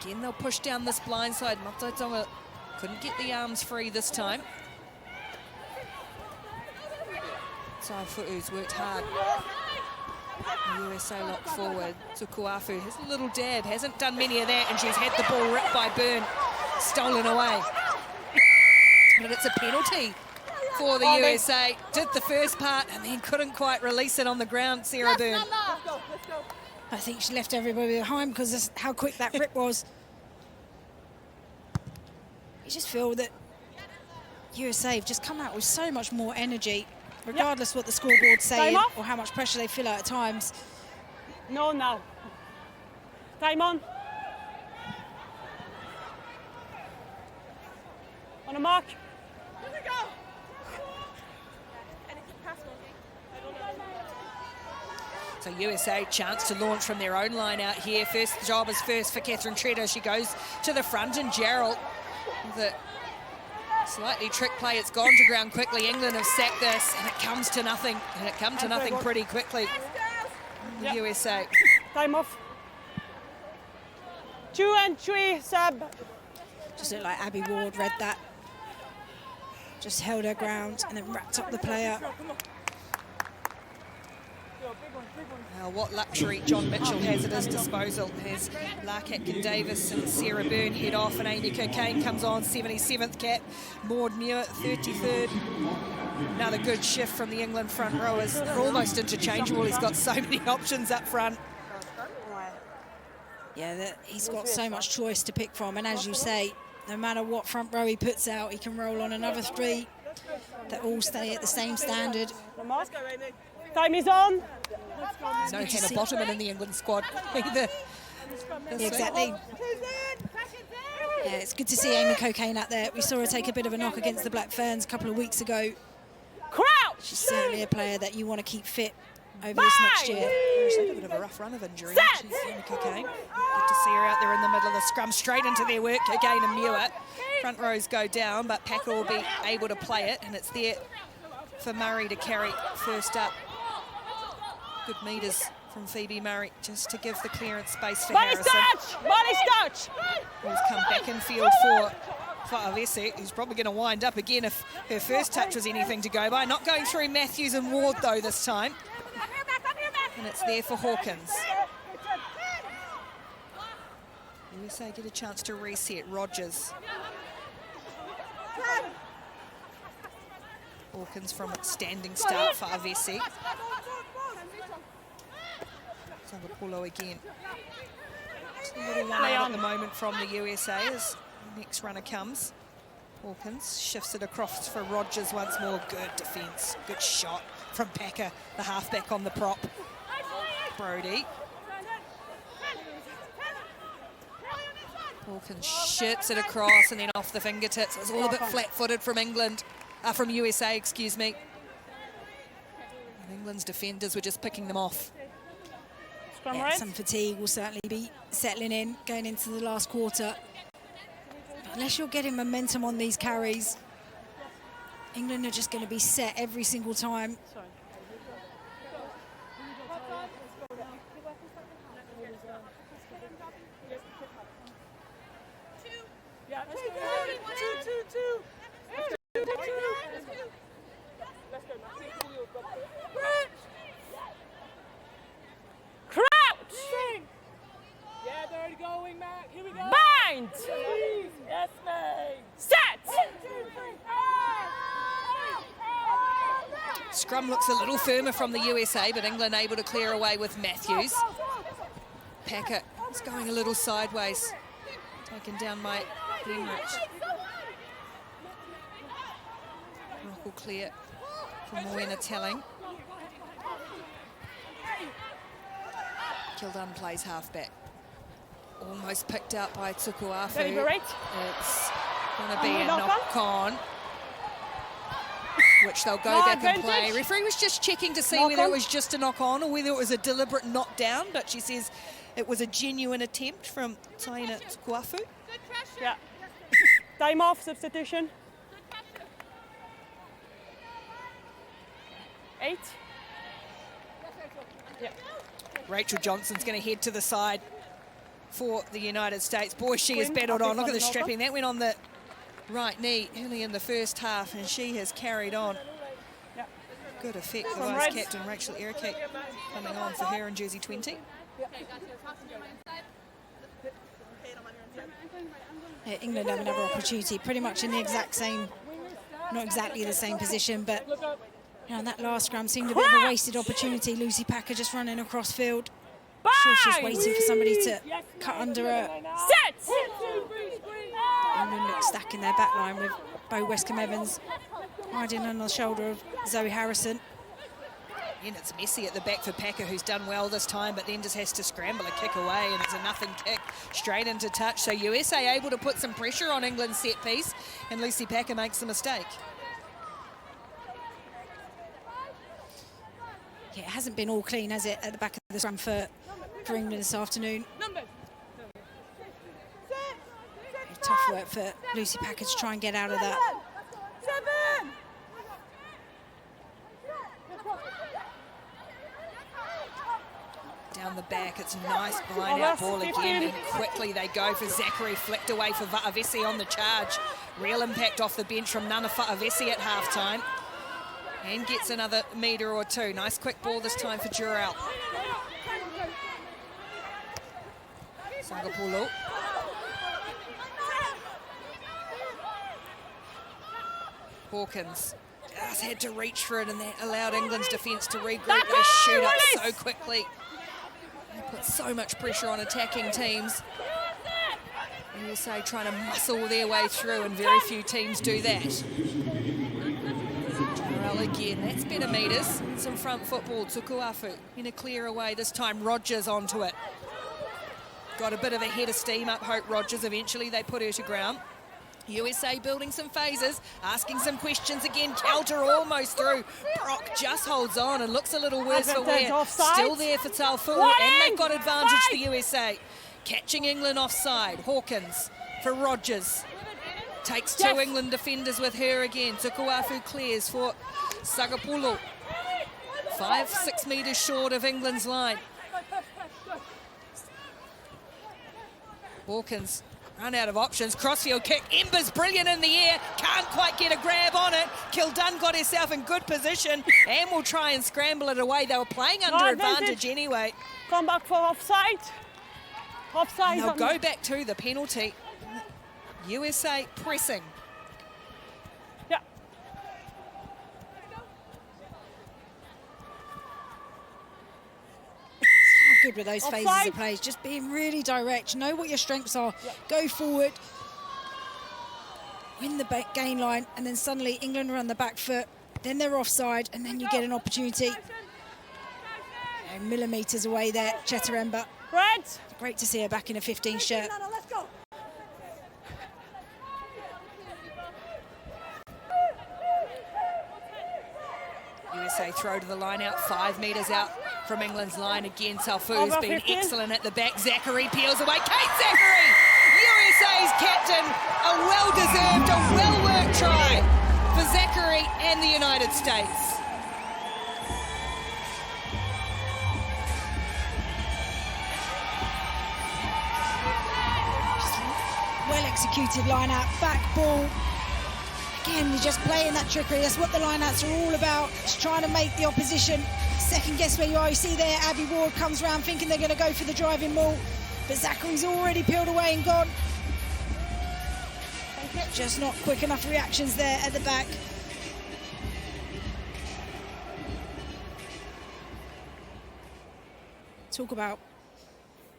Again, they'll push down this blind side. Matai Tonga couldn't get the arms free this time. Saifu'u's worked hard. The USA lock forward. Tukuafu has a little dab, hasn't done many of that, and she's had the ball ripped by Byrne, stolen away. But it's a penalty for the USA. Did the first part and then couldn't quite release it on the ground, Sarah Byrne. I think she left everybody behind because of how quick that rip was. You just feel that USA have just come out with so much more energy, regardless what the scoreboard's saying or how much pressure they feel at times. No, now. Time on. On a mark. So USA chance to launch from their own line out here. First job is first for Catherine Treader. She goes to the front, and Gerald, the slightly trick play, it's gone to ground quickly. England have sacked this, and it comes to nothing. And it comes to nothing pretty quickly. The USA. Time off. 2 and 3 sub. Just looked like Abby Ward read that. Just held her ground and then wrapped up the player. Now, what luxury John Mitchell has at his disposal. Has Lark Atkin-Davies and Sarah Byrne head off, and Amy Cocaine comes on, 77th cap. Maud Muir, 33rd. Another good shift from the England front rowers. They're almost interchangeable. He's got so many options up front. Yeah, he's got so much choice to pick from, and as you say, no matter what front row he puts out, he can roll on another 3 that all stay at the same standard. Time is on. No Hannah Bottoman in the England squad either. Yeah, exactly. Yeah, it's good to see Amy Cocaine out there. We saw her take a bit of a knock against the Black Ferns a couple of weeks ago. Crouch! She's certainly a player that you want to keep fit over this next year. She's had a bit of a rough run of injury. She's Amy Cocaine. Good to see her out there in the middle of the scrum, straight into their work. Cocaine and Muir. Front rows go down, but Packer will be able to play it, and it's there for Murray to carry first up. Good meters from Phoebe Murray just to give the clearance space for Body Harrison. touch! Body touch! Ball's come back in field for Avesi, who's probably going to wind up again if her first touch was anything to go by. Not going through Matthews and Ward, though, this time. And it's there for Hawkins. USA get a chance to reset. Rogers. Hawkins from a standing start for Avesi. Sangapolo again. It's a little one out at the moment from the USA as the next runner comes. Hawkins shifts it across for Rogers once more. Good defence, good shot from Packer, the halfback on the prop. Brody. Hawkins shirts it across and then off the fingertips. It's all a bit flat-footed from England, from USA, excuse me. And England's defenders were just picking them off. Yeah, some fatigue will certainly be settling in going into the last quarter. Unless you're getting momentum on these carries, England are just going to be set every single time. Bind! Yes, mate. Set! Scrum looks a little firmer from the USA, but England able to clear away with Matthews. Packer is going a little sideways, taken down by Greenrich. Rock will clear from Moena Telling. Kiladone plays halfback. Almost picked out by Tukuafu. Deliberate. It's going to be a knock-on, which they'll go back and play. Referee was just checking to see whether it was just a knock-on or whether it was a deliberate knockdown, but she says it was a genuine attempt from Taina Tukuafu. Yeah. Time off, substitution. 8. Yeah. Rachel Johnson's going to head to the side for the United States. Boy, she has battled on. Look at the strapping. That went on the right knee early in the first half, and she has carried on. Yeah. Good effect. The vice captain, Rachel Ericate, coming on for her in jersey 20. Yeah, England have another opportunity, pretty much in the exact same, not exactly the same position, but you know, that last scrum seemed a bit of a wasted opportunity. Lucy Packer just running across field. Sure, she's waiting for somebody to cut under her. Set! England look stacking their back line with Bo Westcombe-Evans riding on the shoulder of Zoe Harrison. And it's messy at the back for Packer, who's done well this time, but then just has to scramble a kick away, and it's a nothing kick straight into touch. So USA able to put some pressure on England's set piece, and Lucy Packer makes the mistake. Yeah, it hasn't been all clean, has it, at the back of the scrum for England this afternoon. Tough work for Lucy Packer to try and get out of that. 7! Down the back, it's a nice blind out ball again, and quickly they go for Zachary, flicked away for Va'avesi on the charge. Real impact off the bench from Nana Va'avesi at halftime, and gets another metre or two. Nice quick ball this time for Jurel. Sangapolo. Hawkins just had to reach for it, and that allowed England's defence to regroup. They shoot up so quickly. They put so much pressure on attacking teams. USA trying to muscle their way through, and very few teams do that. Jarrell again, that's better metres. Some front football. Tukuafu in a clear away. This time Rogers onto it. Got a bit of a head of steam up Hope Rogers. Eventually they put her to ground. USA building some phases, asking some questions again. Kelter almost through. Brock just holds on and looks a little worse for wear. Still there for Taufua, and they've got advantage the USA. Catching England offside. Hawkins for Rogers. Takes two England defenders with her again. Tukuafu clears for Sagapulo. 5-6 metres short of England's line. Hawkins run out of options. Crossfield kick. Ember's brilliant in the air. Can't quite get a grab on it. Kildone got herself in good position and will try and scramble it away. They were playing under advantage anyway. Come back for offside. Offside. And they'll go back to the penalty. USA pressing. Yeah. Good with those phases of plays, just being really direct, know what your strengths are, go forward, win the gain line, and then suddenly England are on the back foot, then they're offside, and then you get an opportunity. And millimetres away there, Chetaremba. Red. Great to see her back in a 15 shirt. Let's go. USA throw to the line out, 5 metres out from England's line again. Salfu's been excellent at the back. Zachary peels away. Kate Zachary, USA's captain. A well-deserved, a well-worked try for Zachary and the United States. Well-executed line-out, back ball. Again, you're just playing that trickery. That's what the line-outs are all about. Just trying to make the opposition second guess where you are. You see there, Abby Ward comes round thinking they're going to go for the driving maul, but Zachary's already peeled away and gone. Just not quick enough reactions there at the back. Talk about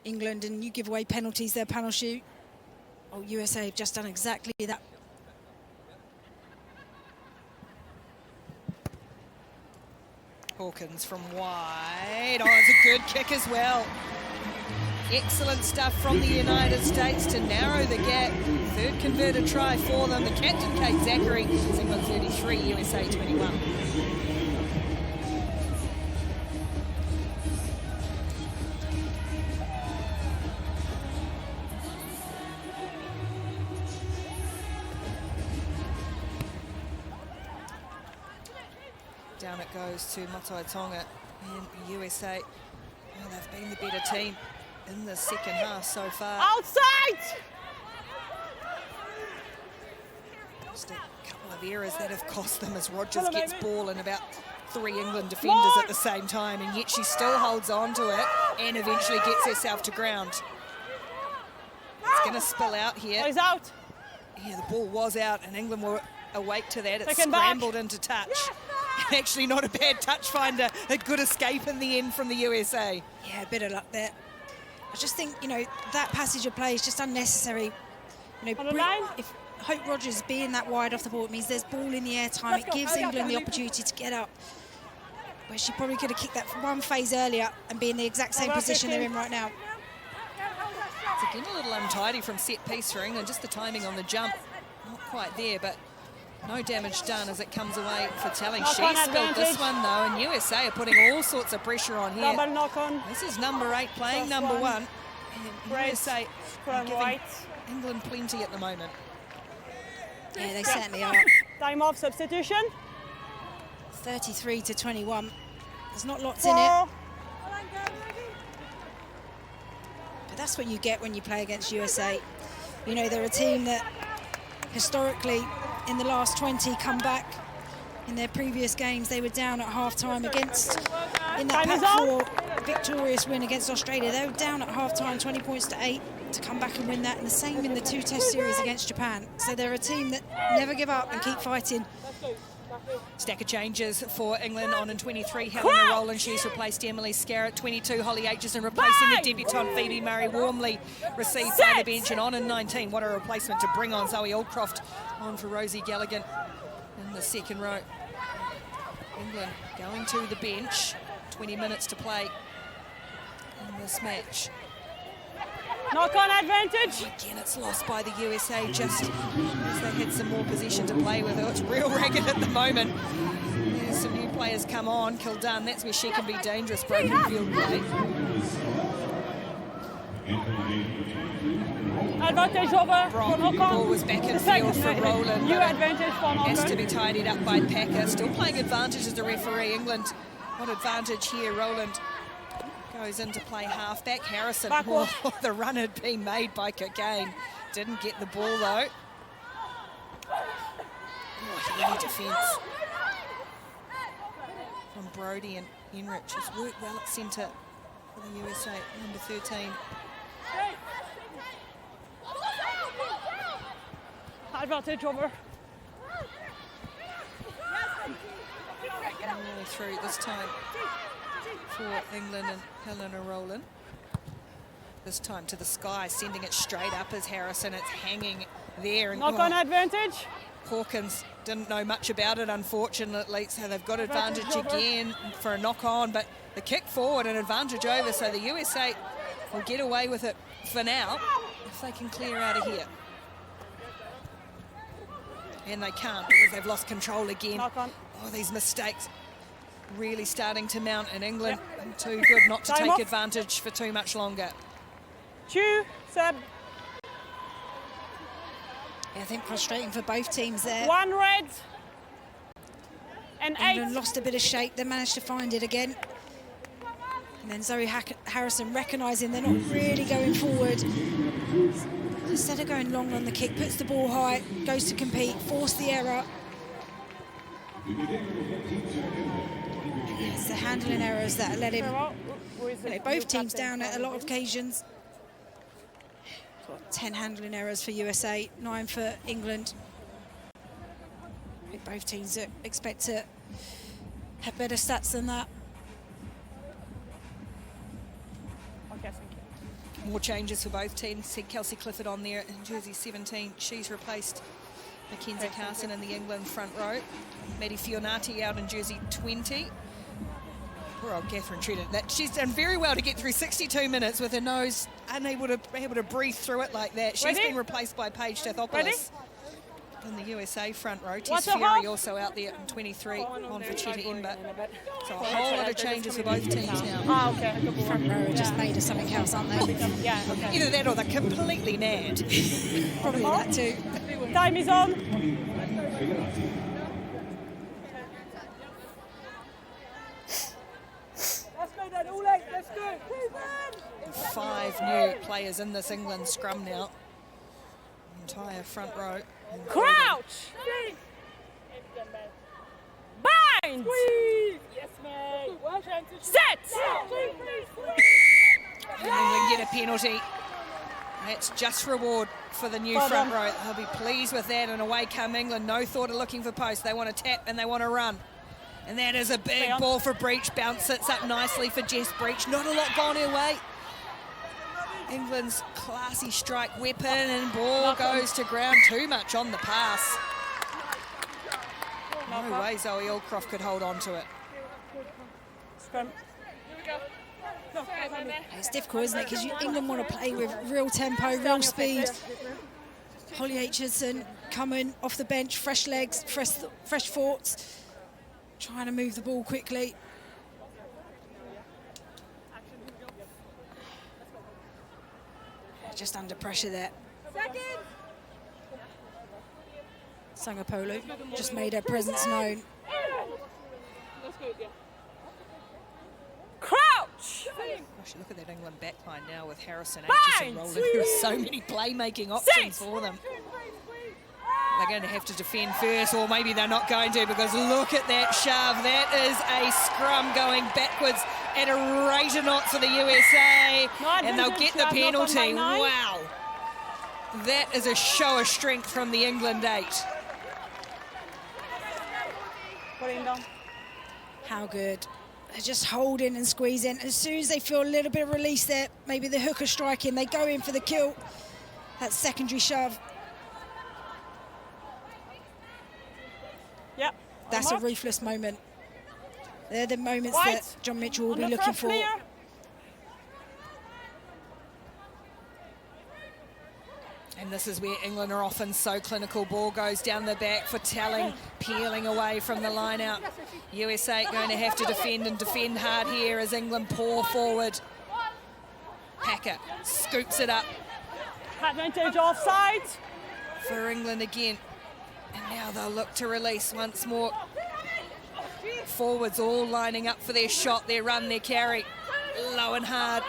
England and you give away penalties, their panel shoot. Oh, USA have just done exactly that. Hawkins from wide. Oh, it's a good kick as well. Excellent stuff from the United States to narrow the gap. Third converted try for them. The captain, Kate Zachary, is England 33, USA 21. Down it goes to Matai Tonga and USA. Well, they've been the better team in the second half so far. Outside! Just a couple of errors that have cost them as Rogers gets ball and about 3 England defenders at the same time, and yet she still holds on to it and eventually gets herself to ground. It's going to spill out here. He's out. Yeah, the ball was out and England were awake to that. It Second scrambled back. into touch. Actually not a bad touch finder, a good escape in the end from the USA. Yeah, a bit of luck there. I just think, you know, that passage of play is just unnecessary. You know, if Hope Rogers being that wide off the ball, it means there's ball in the air time. It gives England the opportunity to get up. Where she probably could have kicked that from one phase earlier and be in the exact same position they're in right now. It's again a little untidy from set piece for England, just the timing on the jump. Not quite there, but no damage done as it comes away for Telling. She spilled this one though, and USA are putting all sorts of pressure on here. Double knock on. This is number 8 playing number 1. And USA are giving England plenty at the moment. Yeah, they certainly are. Time off, substitution. 33 to 21. There's not lots in it. But that's what you get when you play against USA. You know, they're a team that historically in the last 20 come back. In their previous games they were down at half-time against, in that Pack 4 victorious win against Australia, they were down at half-time 20 points to 8 to come back and win that, and the same in the 2 test series against Japan. So they're a team that never give up and keep fighting. Stack of changes for England. On in 23, Helena Rowland. She's replaced Emily Scarrett. 22, Holly Aitchison replacing the debutante Phoebe Murray. Warmly received by the bench. And on in 19, what a replacement to bring on Zoe Aldcroft on for Rosie Galligan in the second row. England going to the bench. 20 minutes to play in this match. Knock-on advantage. Again, it's lost by the USA just as they had some more possession to play with. It's real ragged at the moment. There's some new players come on. Kildone, that's where she can be dangerous. Broken field play. Advantage over Brock, for knock-on. ball was back in field for Rowland. New advantage for knock-on. Has to be tidied up by Packer. Still playing advantage as the referee. England, what advantage here? Rowland goes in to play halfback. Harrison, Backward. oh, the run had been made by Cocaine. Didn't get the ball though. Oh, heavy defence from Brody, and Henrich has worked well at centre for the USA, number 13. Advantage over. All the way through this time for England and Helena Rowland. This time to the sky, sending it straight up as Harrison. It's hanging there. And Knock on advantage. Hawkins didn't know much about it, unfortunately, so they've got advantage again for a knock on, but the kick forward and advantage over, so the USA will get away with it for now if they can clear out of here. And they can't because they've lost control again. Knock on. Oh, these mistakes really starting to mount in England. And too good not to Time take off. advantage for too much longer. Chew, Seb. Yeah, I think frustrating for both teams there. 1 red. And 8. England lost a bit of shape, they managed to find it again. And then Zoe Harrison recognising they're not really going forward. Instead of going long on the kick, puts the ball high, goes to compete, force the error. It's the handling errors that let him, both teams down at a lot of occasions. Got 10 handling errors for USA, 9 for England. I think both teams expect to have better stats than that. More changes for both teams. See Kelsey Clifford on there in jersey 17. She's replaced Mackenzie Carson in the England front row. Maddie Fionati out in jersey 20. Poor old Catherine Tredent. She's done very well to get through 62 minutes with her nose unable to breathe through it like that. She's Ready? been replaced by Paige Ready? Stathopoulos in the USA front row. Watch Tess the Fury half. also out there in 23 on for Cheta Ember. So a whole lot of changes for both teams now. Ah, okay. Front row are just made of something else, aren't they? Yeah, okay. Either that or they're completely mad. Probably that too. Time is on. Let's go then, all eight, let's go. 5 new players in this England scrum now. Entire front row. Crouch. Bind. Yes, mate. Set. And England get a penalty. That's just reward for the new front row. They'll be pleased with that, and away come England. No thought of looking for post. They want to tap and they want to run. And that is a big ball for Breach. Bounce sits up nicely for Jess Breach. Not a lot gone her way. England's classy strike weapon, and ball goes to ground. Too much on the pass. No way Zoe Allcroft could hold on to it. Scrum. It's difficult, isn't it? Because England want to play with real tempo, real speed. Holly Aitchison coming off the bench, fresh legs, fresh thoughts, trying to move the ball quickly. Just under pressure there. Sangapolu just made her presence known. Crouch. Gosh, look at that England backline now with Harrison, Aitchison, Rowland. There are so many playmaking options for them. They're going to have to defend first, or maybe they're not going to, because look at that shove. That is a scrum going backwards at a rate of knots for the USA, and they'll get the penalty. Wow. That is a show of strength from the England 8. How good. They're just holding and squeezing. As soon as they feel a little bit of release there, maybe the hooker striking, they go in for the kill. That secondary shove. Yep. That's a ruthless moment. They're the moments that John Mitchell will be looking for. And this is where England are often so clinical. Ball goes down the back for Telling, peeling away from the line out. USA going to have to defend and defend hard here as England pour forward. Packer scoops it up. Advantage offside. For England again. And now they'll look to release once more. Forwards all lining up for their shot, their run, their carry. Low and hard.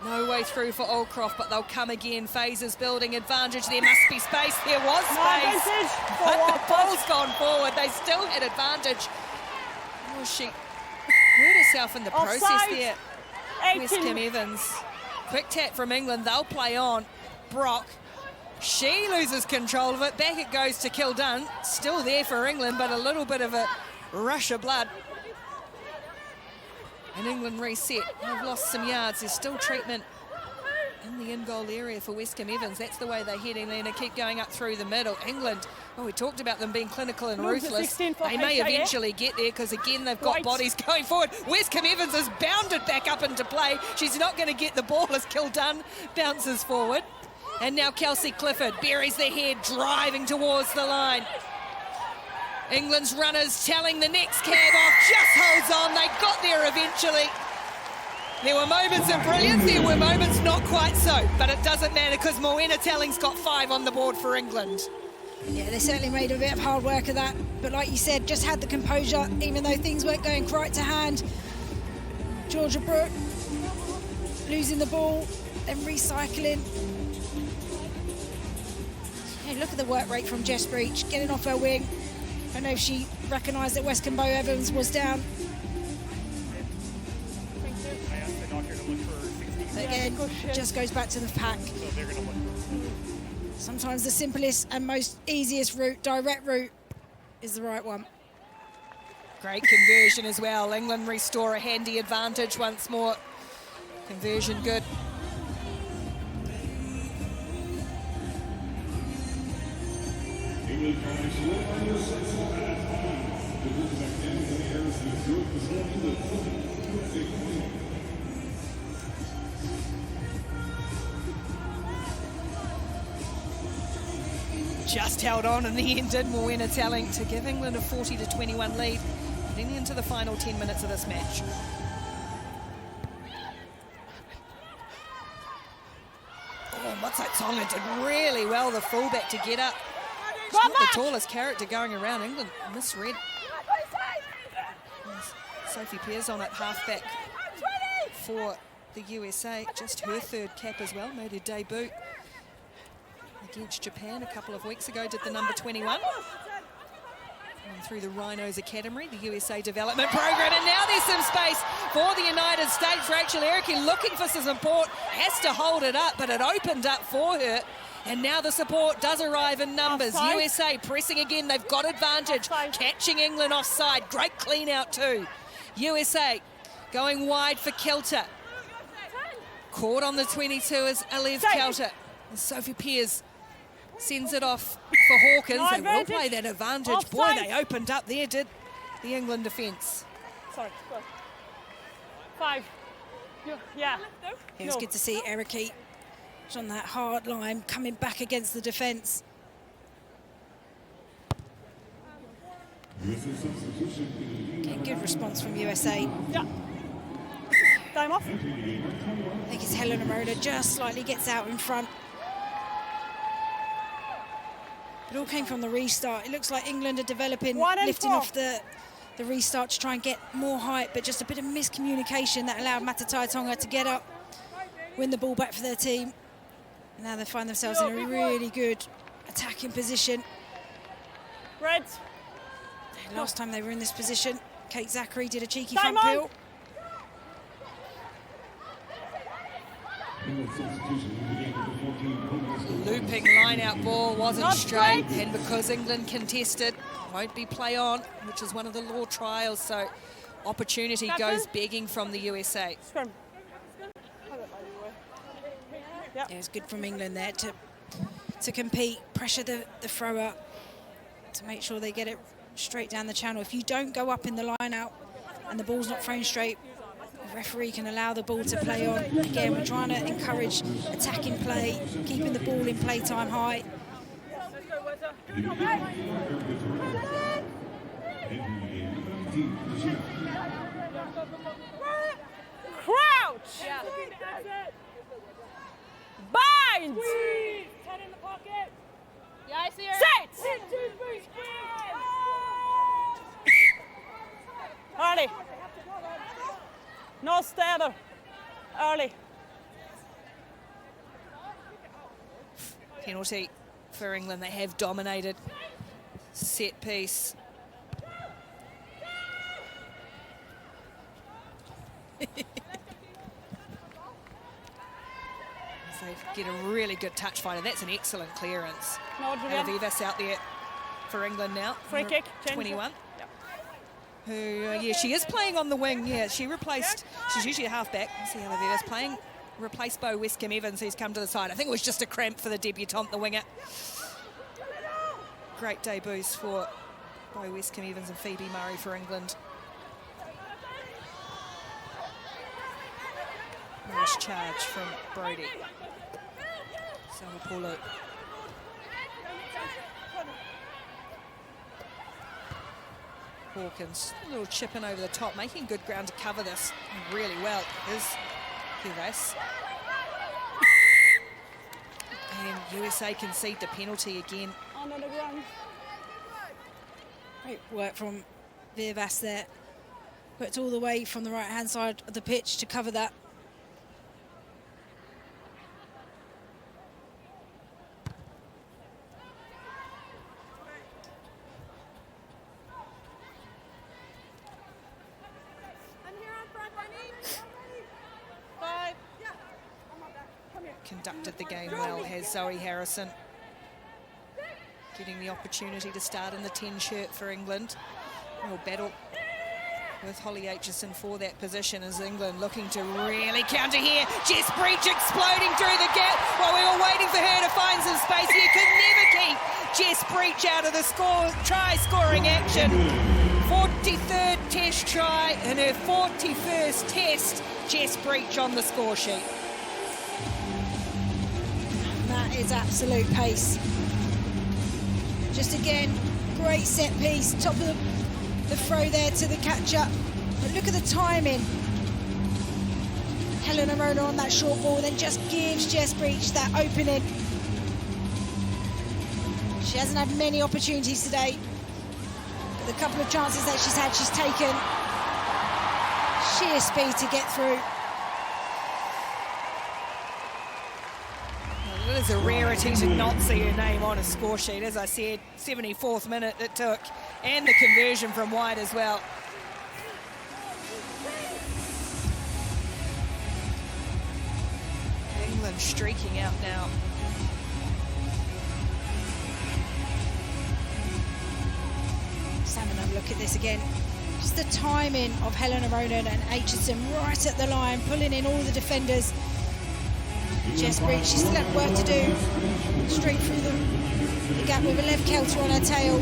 No way through for Allcroft, but they'll come again. Phases building advantage. There must be space. There was space. But the ball's gone forward. They still had advantage. Oh, she hurt herself in the process there. Atkin-Davies. Quick tap from England. They'll play on. Brock. She loses control of it. Back it goes to Kiladone. Still there for England, but a little bit of a rush of blood. And England reset. They've lost some yards. There's still treatment in the in-goal area for Atkin-Davies. That's the way they're heading. They're going to keep going up through the middle. England, well, we talked about them being clinical and ruthless. They may eventually get there because, again, they've got bodies going forward. Atkin-Davies has bounded back up into play. She's not going to get the ball as Kiladone bounces forward. And now Kelsey Clifford buries the head, driving towards the line. England's runners telling the next cab off, just holds on. They got there eventually. There were moments of brilliance, there were moments not quite so, but it doesn't matter because Moena Telling's got 5 on the board for England. Yeah, they certainly made a bit of hard work of that, but like you said, just had the composure, even though things weren't going quite to hand. Georgia Brooke losing the ball, then recycling. Yeah, look at the work rate from Jess Breach, getting off her wing. I don't know if she recognised that Weston Bowe Evans was down. Again, just goes back to the pack. Sometimes the simplest and most easiest route, direct route, is the right one. Great conversion as well. England restore a handy advantage once more. Conversion good. Just held on in the end, did Moena Telling, to give England a 40-21 lead heading into the final 10 minutes of this match. Oh, Matsatonga did really well, the fullback, to get up. She's not the tallest character going around. England misread. Sophie Pearce on at halfback for the USA. Just her 3rd cap as well, made her debut against Japan a couple of weeks ago, did the number 21. And through the Rhinos Academy, the USA Development Program, and now there's some space for the United States. Rachel Ericke looking for some support, has to hold it up, but it opened up for her. And now the support does arrive in numbers. Offside. USA pressing again, they've got advantage. Offside. Catching England offside, great clean out too. USA going wide for Kelter. Caught on the 22 is Alev Kelter. And Sophie Pearce sends it off for Hawkins. They will play that advantage. Offside. Boy, they opened up there, did the England defence. Sorry, go. 5. Yeah. It was good to see Ericke on that hard line, coming back against the defence. Okay, good response from USA. Yeah. Time off. I think it's Helena Moroda just slightly gets out in front. It all came from the restart. It looks like England are developing, lifting off the restart to try and get more height, but just a bit of miscommunication that allowed Matatai Tonga to get up, win the ball back for their team. And now they find themselves in a really good attacking position. Red. Last time they were in this position, Kate Zachary did a cheeky front peel. Looping line-out ball wasn't straight, and because England contested, won't be play on, which is one of the law trials, so opportunity goes begging from the USA. Scrum. Yeah, it's good from England there to compete, pressure the thrower, to make sure they get it straight down the channel. If you don't go up in the line-out and the ball's not thrown straight, the referee can allow the ball to play on. Again, we're trying to encourage attacking play, keeping the ball in playtime high. Crouch! Yeah. Bind! 10 in the pocket. Yeah, I see her. Sit! Hardy. No stutter. Early. Penalty for England. They have dominated. Set piece. They get a really good touch fighter. That's an excellent clearance. Kiladone out there for England now. Free kick. 21. Yep. Who, yeah, she is playing on the wing. Yeah, she replaced, she's usually a halfback. See Kiladone playing, replaced by Atkin-Davies, who's come to the side. I think it was just a cramp for the debutante, the winger. Great debuts for Bo Atkin-Davies and Phoebe Murray for England. Nice charge from Brodie. Pulu. Hawkins, a little chip in over the top, making good ground to cover this really well. Is Kiladone. And USA concede the penalty again. Great work from Virvas there. Worked all the way from the right-hand side of the pitch to cover that. Conducted the game well, has Zoe Harrison. Getting the opportunity to start in the 10 shirt for England. Real battle with Holly Aitchison for that position as England looking to really counter here. Jess Breach exploding through the gap while we were waiting for her to find some space. You can never keep Jess Breach out of the try-scoring action. 43rd test try and her 41st test. Jess Breach on the score sheet. That is absolute pace. Just again, great set piece, top of the throw there to the catcher. But look at the timing. Helena Rona on that short ball, then just gives Jess Breach that opening. She hasn't had many opportunities today. But the couple of chances that she's had, she's taken. Sheer speed to get through. It is a rarity to not see her name on a score sheet. As I said, 74th minute it took, and the conversion from wide as well. England streaking out now. Just having a look at this again. Just the timing of Helena Ronan and Aitchison right at the line, pulling in all the defenders. Jess Breach, she still had work to do. Straight through the gap with a left kelter on her tail.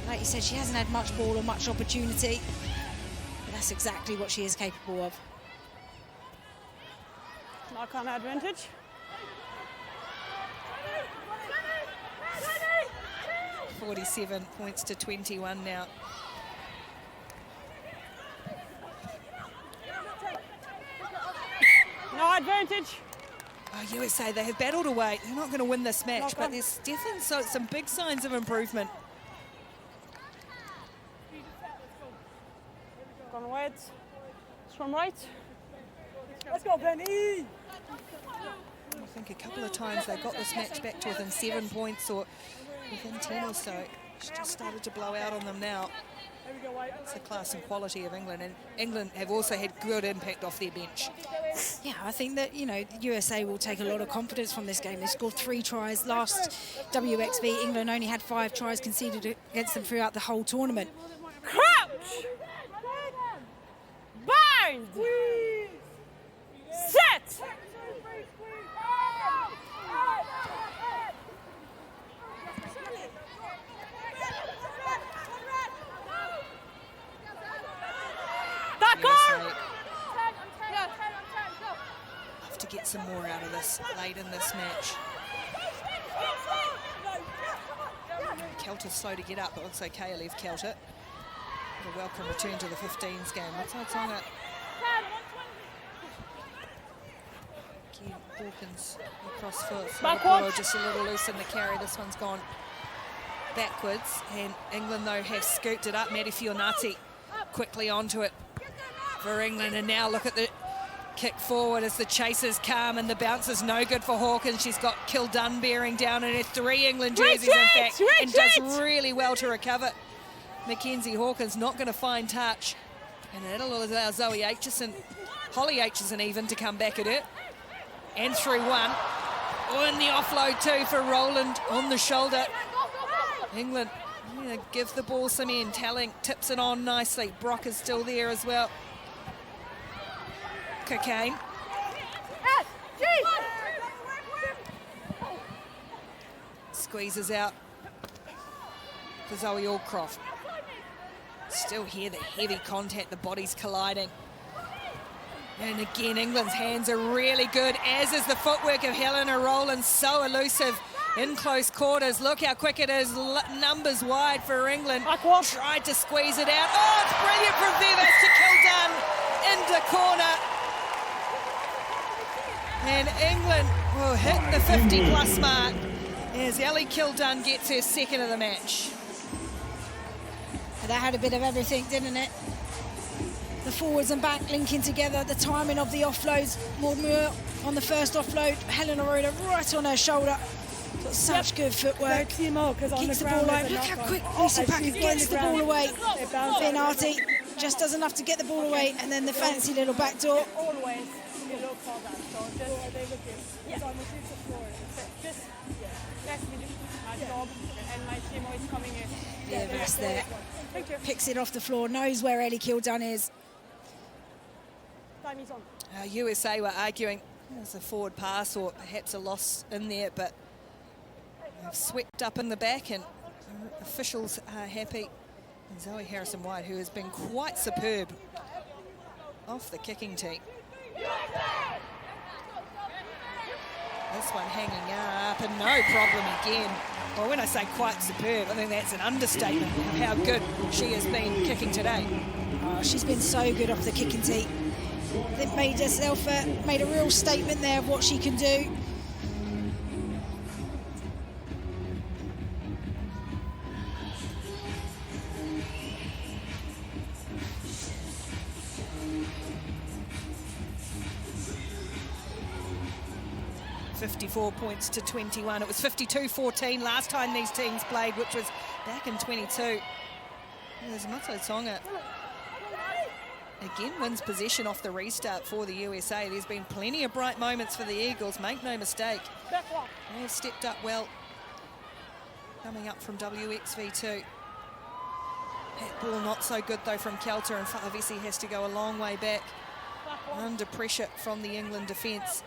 Like you said, she hasn't had much ball or much opportunity. But that's exactly what she is capable of. Mark on advantage. .47 points to 21 now. No advantage. Oh, USA, they have battled away. They're not going to win this match, but there's definitely some big signs of improvement. Gone wide. From right. Let's go, Penny. I think a couple of times they got this match back to within 7 points or within 10 or so. It's just started to blow out on them now. It's the class and quality of England, and England have also had good impact off their bench. Yeah, I think that, you know, the USA will take a lot of confidence from this game. They scored 3 tries. Last WXV, England only had 5 tries conceded against them throughout the whole tournament. Crouch! Bind! Set! Have to get some more out of this late in this match. Kelter's slow to get up, but looks okay. Leave Kelter. A welcome return to the 15s game. What's that song at? Hawkins across foot. Just a little loose in the carry. This one's gone backwards, and England though have scooped it up. Maddie Fionati quickly onto it. for England. And now look at the kick forward as the chasers come, and the bounce is no good for Hawkins. She's got Kiladone bearing down in her 3 England jerseys, in fact, and does really well to recover. Mackenzie Hawkins not going to find touch, and it'll allow Zoe Aitchison, Holly Aitchison even, to come back at it. And through one. Oh, and the offload too for Rowland on the shoulder. England give the ball some end. Telling tips it on nicely. Brock is still there as well. Cocaine. Squeezes out for Zoe Aldcroft. Still hear the heavy contact, the bodies colliding. And again, England's hands are really good, as is the footwork of Helena Rowland, so elusive in close quarters. Look how quick it is, numbers wide for England. Tried to squeeze it out. Oh, it's brilliant from Vivas to Kiladone into corner. And England will hit the 50-plus mark as Ellie Kiladone gets her second of the match. That had a bit of everything, didn't it? The forwards and back linking together, the timing of the offloads. Maud on the first offload, Helena Roda right on her shoulder. Got such good footwork. Kicks the ball away. Look how quick Lucy Packer gets the ball away. Then Artie just does enough to get the ball away, and then the fancy little back door. Yeah, that's there. Picks it off the floor, knows where Ellie Kiladone is. USA were arguing there's a forward pass or perhaps a loss in there, but they've swept up in the back, and officials are happy. And Zoe Harrison-White, who has been quite superb off the kicking tee. This one hanging up, and no problem again. Well, when I say quite superb, I think that's an understatement of how good she has been kicking today. Oh, she's been so good off the kicking tee. They've made herself made a real statement there of what she can do. .54 points to 21. It was 52-14 last time these teams played, which was back in 22. There's Mato Tonga. Again, wins possession off the restart for the USA. There's been plenty of bright moments for the Eagles, make no mistake. They've stepped up well. Coming up from WXV too. That ball not so good though from Kelter, and Favesi has to go a long way back. Under pressure from the England defence.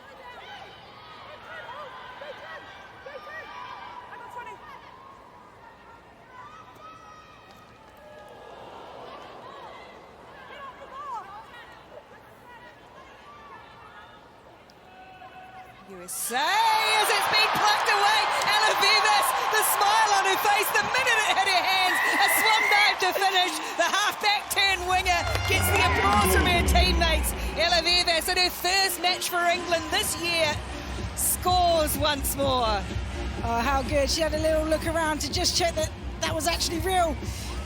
USA as it's been plucked away. Ella Vivas, the smile on her face the minute it hit her hands. A swan dive to finish. The half-back turn winger gets the applause from her teammates. Ella Vivas, in her first match for England this year, scores once more. Oh, how good. She had a little look around to just check that that was actually real.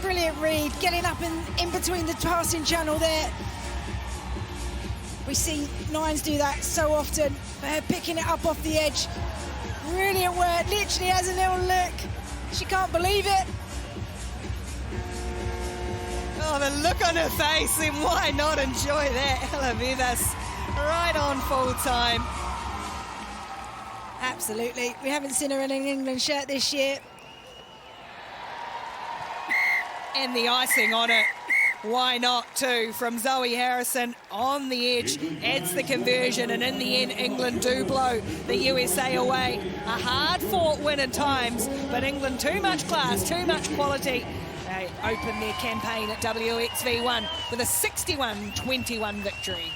Brilliant read, getting up in between the passing channel there. We see nines do that so often, but her picking it up off the edge. Brilliant work, literally has a little look. She can't believe it. Oh, the look on her face, and why not enjoy that? Ella Vivas, right on full time. Absolutely, we haven't seen her in an England shirt this year. And the icing on it. Why not too, from Zoe Harrison on the edge, adds the conversion, and in the end England do blow the USA away. A hard-fought win at times, but England too much class, too much quality. They open their campaign at WXV1 with a 61-21 victory.